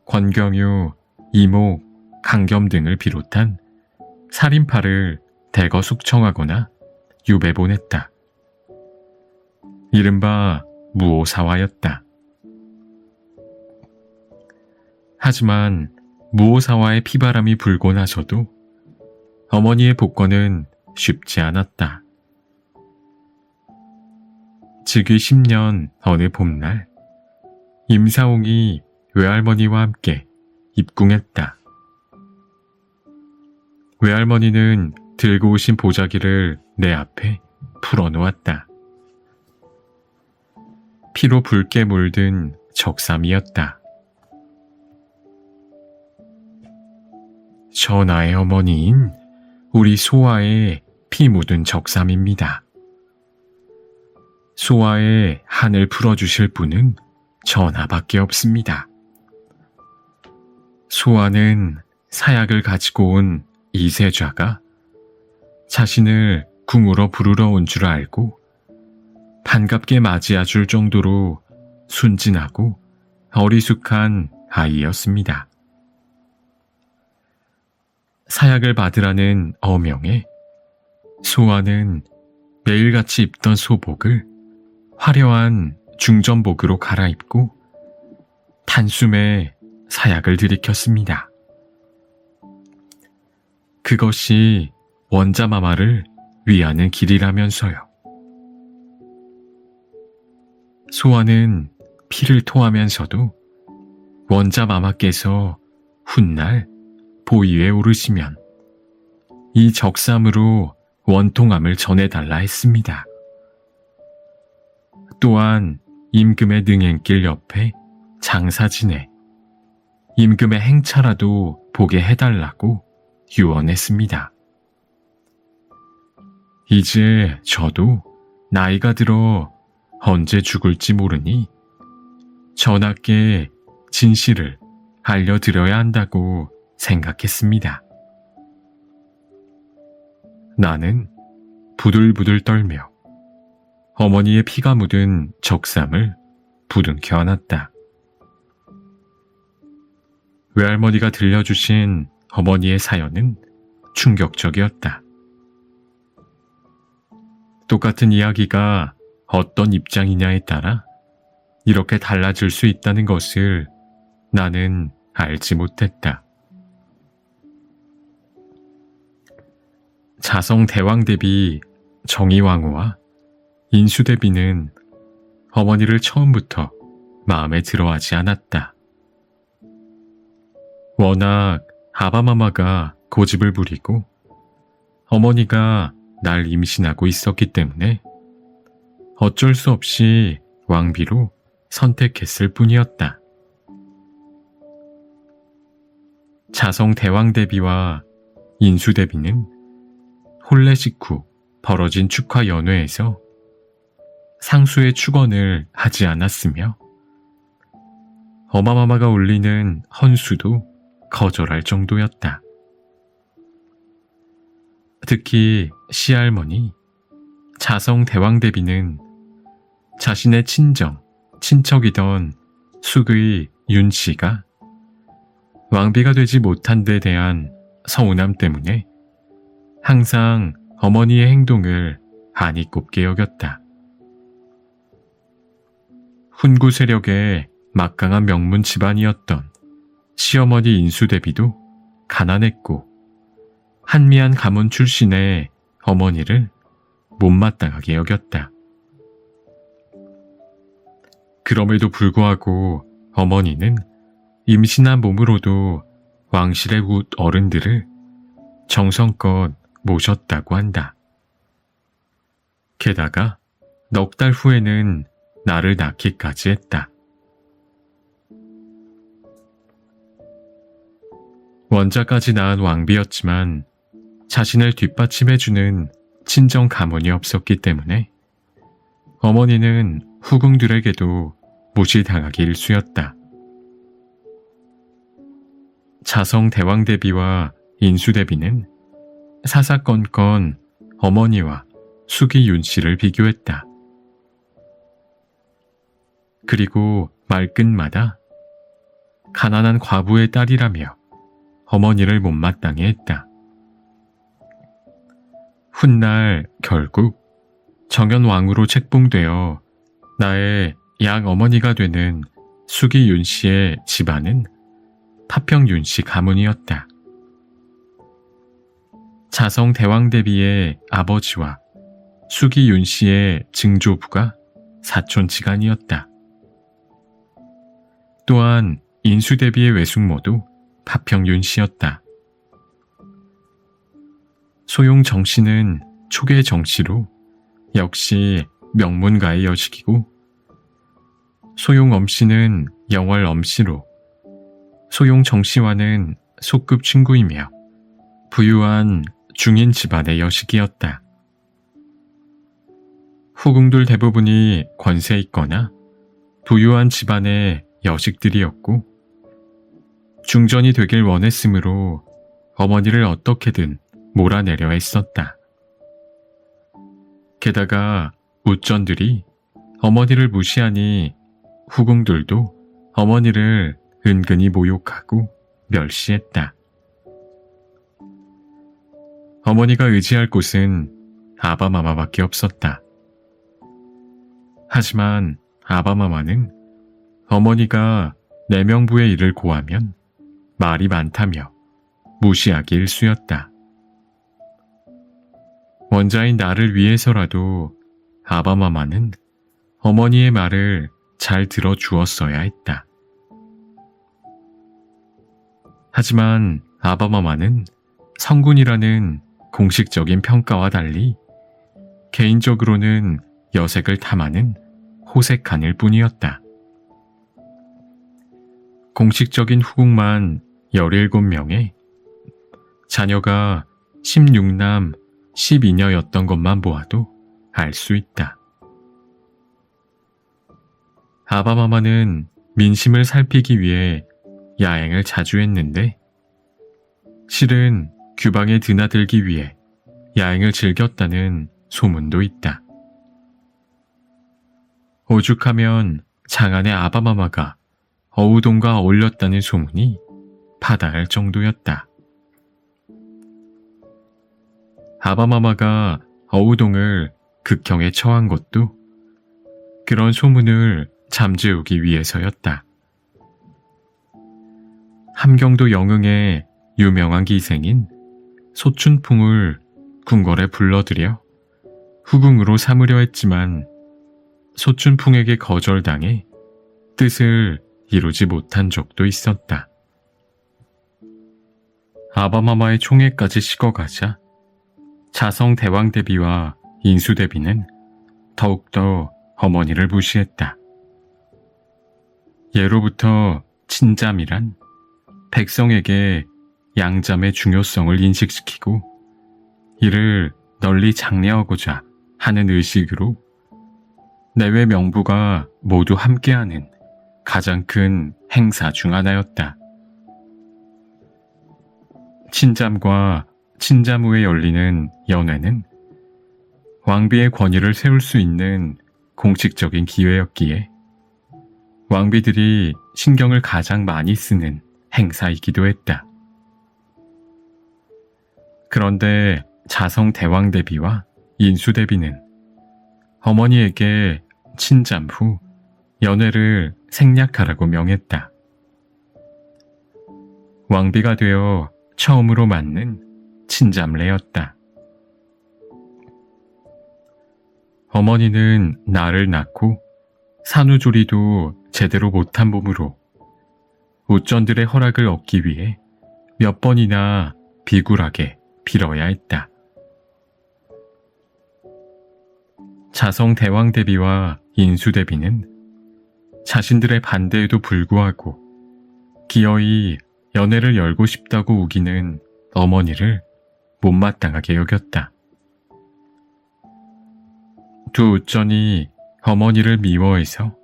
권경유, 이목, 강겸 등을 비롯한 살인파를 대거 숙청하거나 유배 보냈다. 이른바 무오사화였다. 하지만 무오사화의 피바람이 불고 나서도 어머니의 복권은 쉽지 않았다. 즉위 10년 어느 봄날 임사홍이 외할머니와 함께 입궁했다. 외할머니는 들고 오신 보자기를 내 앞에 풀어놓았다. 피로 붉게 물든 적삼이었다. 전하의 어머니인 우리 소아의 피 묻은 적삼입니다. 소아의 한을 풀어주실 분은 전하밖에 없습니다. 소아는 사약을 가지고 온 이세좌가 자신을 궁으로 부르러 온 줄 알고 반갑게 맞이해줄 정도로 순진하고 어리숙한 아이였습니다. 사약을 받으라는 어명에 소아는 매일같이 입던 소복을 화려한 중전복으로 갈아입고 단숨에 사약을 들이켰습니다. 그것이 원자마마를 위하는 길이라면서요. 소아는 피를 토하면서도 원자마마께서 훗날 보위에 오르시면 이 적삼으로 원통함을 전해달라 했습니다. 또한 임금의 능행길 옆에 장사지내 임금의 행차라도 보게 해달라고 유언했습니다. 이제 저도 나이가 들어 언제 죽을지 모르니 전하께 진실을 알려드려야 한다고 생각했습니다. 나는 부들부들 떨며 어머니의 피가 묻은 적삼을 부둥켜 안았다. 외할머니가 들려주신 어머니의 사연은 충격적이었다. 똑같은 이야기가 어떤 입장이냐에 따라 이렇게 달라질 수 있다는 것을 나는 알지 못했다. 자성 대왕 대비 정의왕후와 인수 대비는 어머니를 처음부터 마음에 들어하지 않았다. 워낙 아바마마가 고집을 부리고 어머니가 날 임신하고 있었기 때문에 어쩔 수 없이 왕비로 선택했을 뿐이었다. 자성 대왕대비와 인수대비는 혼례 직후 벌어진 축하 연회에서 상수의 축언을 하지 않았으며 어마마마가 올리는 헌수도 거절할 정도였다. 특히 시할머니 자성 대왕대비는 자신의 친척이던 숙의 윤씨가 왕비가 되지 못한 데 대한 서운함 때문에 항상 어머니의 행동을 한이 꼽게 여겼다. 훈구 세력의 막강한 명문 집안이었던 시어머니 인수대비도 가난했고 한미한 가문 출신의 어머니를 못마땅하게 여겼다. 그럼에도 불구하고 어머니는 임신한 몸으로도 왕실의 훗 어른들을 정성껏 모셨다고 한다. 게다가 넉 달 후에는 나를 낳기까지 했다. 원자까지 낳은 왕비였지만 자신을 뒷받침해주는 친정 가문이 없었기 때문에 어머니는 후궁들에게도 무시당하기 일쑤였다. 자성 대왕대비와 인수대비는 사사건건 어머니와 숙의 윤씨를 비교했다. 그리고 말끝마다 가난한 과부의 딸이라며 어머니를 못마땅해 했다. 훗날 결국 정연왕으로 책봉되어 나의 양어머니가 되는 숙의 윤씨의 집안은 파평 윤씨 가문이었다. 자성 대왕대비의 아버지와 숙의 윤씨의 증조부가 사촌지간이었다. 또한 인수대비의 외숙모도 파평 윤씨였다. 소용 정씨는 초계 정씨로 역시 명문가의 여식이고 소용 엄씨는 영월 엄씨로 소용 정씨와는 소급 친구이며 부유한 중인 집안의 여식이었다. 후궁들 대부분이 권세 있거나 부유한 집안의 여식들이었고 중전이 되길 원했으므로 어머니를 어떻게든 몰아내려 했었다. 게다가 우전들이 어머니를 무시하니 후궁들도 어머니를 은근히 모욕하고 멸시했다. 어머니가 의지할 곳은 아바마마밖에 없었다. 하지만 아바마마는 어머니가 내명부의 일을 고하면 말이 많다며 무시하기 일쑤였다. 원자인 나를 위해서라도 아바마마는 어머니의 말을 잘 들어주었어야 했다. 하지만 아바마마는 성군이라는 공식적인 평가와 달리 개인적으로는 여색을 탐하는 호색한일 뿐이었다. 공식적인 후궁만 17명에 자녀가 16남 12녀였던 것만 보아도 알 수 있다. 아바마마는 민심을 살피기 위해 야행을 자주 했는데 실은 규방에 드나들기 위해 야행을 즐겼다는 소문도 있다. 오죽하면 장안의 아바마마가 어우동과 어울렸다는 소문이 파다할 정도였다. 아바마마가 어우동을 극형에 처한 것도 그런 소문을 잠재우기 위해서였다. 함경도 영흥의 유명한 기생인 소춘풍을 궁궐에 불러들여 후궁으로 삼으려 했지만 소춘풍에게 거절당해 뜻을 이루지 못한 적도 있었다. 아바마마의 총애까지 식어가자 자성 대왕 대비와 인수 대비는 더욱더 어머니를 무시했다. 예로부터 친잠이란 백성에게 양잠의 중요성을 인식시키고 이를 널리 장려하고자 하는 의식으로 내외 명부가 모두 함께하는 가장 큰 행사 중 하나였다. 친잠과 친잠 후에 열리는 연회는 왕비의 권위를 세울 수 있는 공식적인 기회였기에 왕비들이 신경을 가장 많이 쓰는 행사이기도 했다. 그런데 자성 대왕 대비와 인수 대비는 어머니에게 친잠 후 연회를 생략하라고 명했다. 왕비가 되어 처음으로 맞는 친잠례였다. 어머니는 나를 낳고 산후조리도 제대로 못한 몸으로 우전들의 허락을 얻기 위해 몇 번이나 비굴하게 빌어야 했다. 자성 대왕 대비와 인수 대비는 자신들의 반대에도 불구하고 기어이 연회를 열고 싶다고 우기는 어머니를 못마땅하게 여겼다. 두 우전이 어머니를 미워해서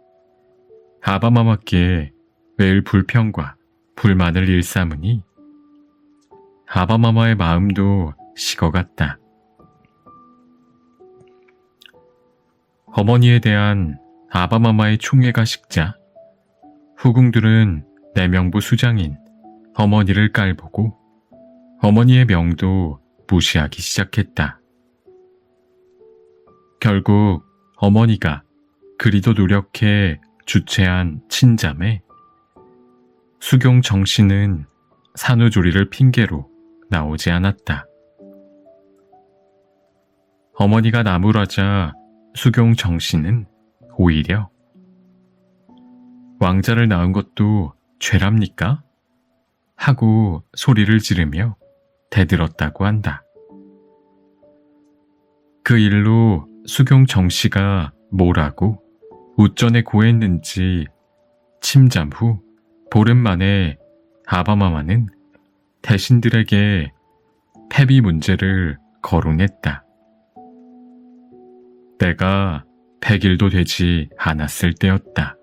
아바마마께 매일 불평과 불만을 일삼으니 아바마마의 마음도 식어갔다. 어머니에 대한 아바마마의 총애가 식자 후궁들은 내명부 수장인 어머니를 깔보고 어머니의 명도 무시하기 시작했다. 결국 어머니가 그리도 노력해 주최한 친잠에 수경 정씨는 산후조리를 핑계로 나오지 않았다. 어머니가 나무라자 수경 정씨는 오히려 왕자를 낳은 것도 죄랍니까? 하고 소리를 지르며 대들었다고 한다. 그 일로 수경 정씨가 뭐라고 우전에 고했는지 침잠 후 보름 만에 아바마마는 대신들에게 패비 문제를 거론했다. 내가 100일도 되지 않았을 때였다.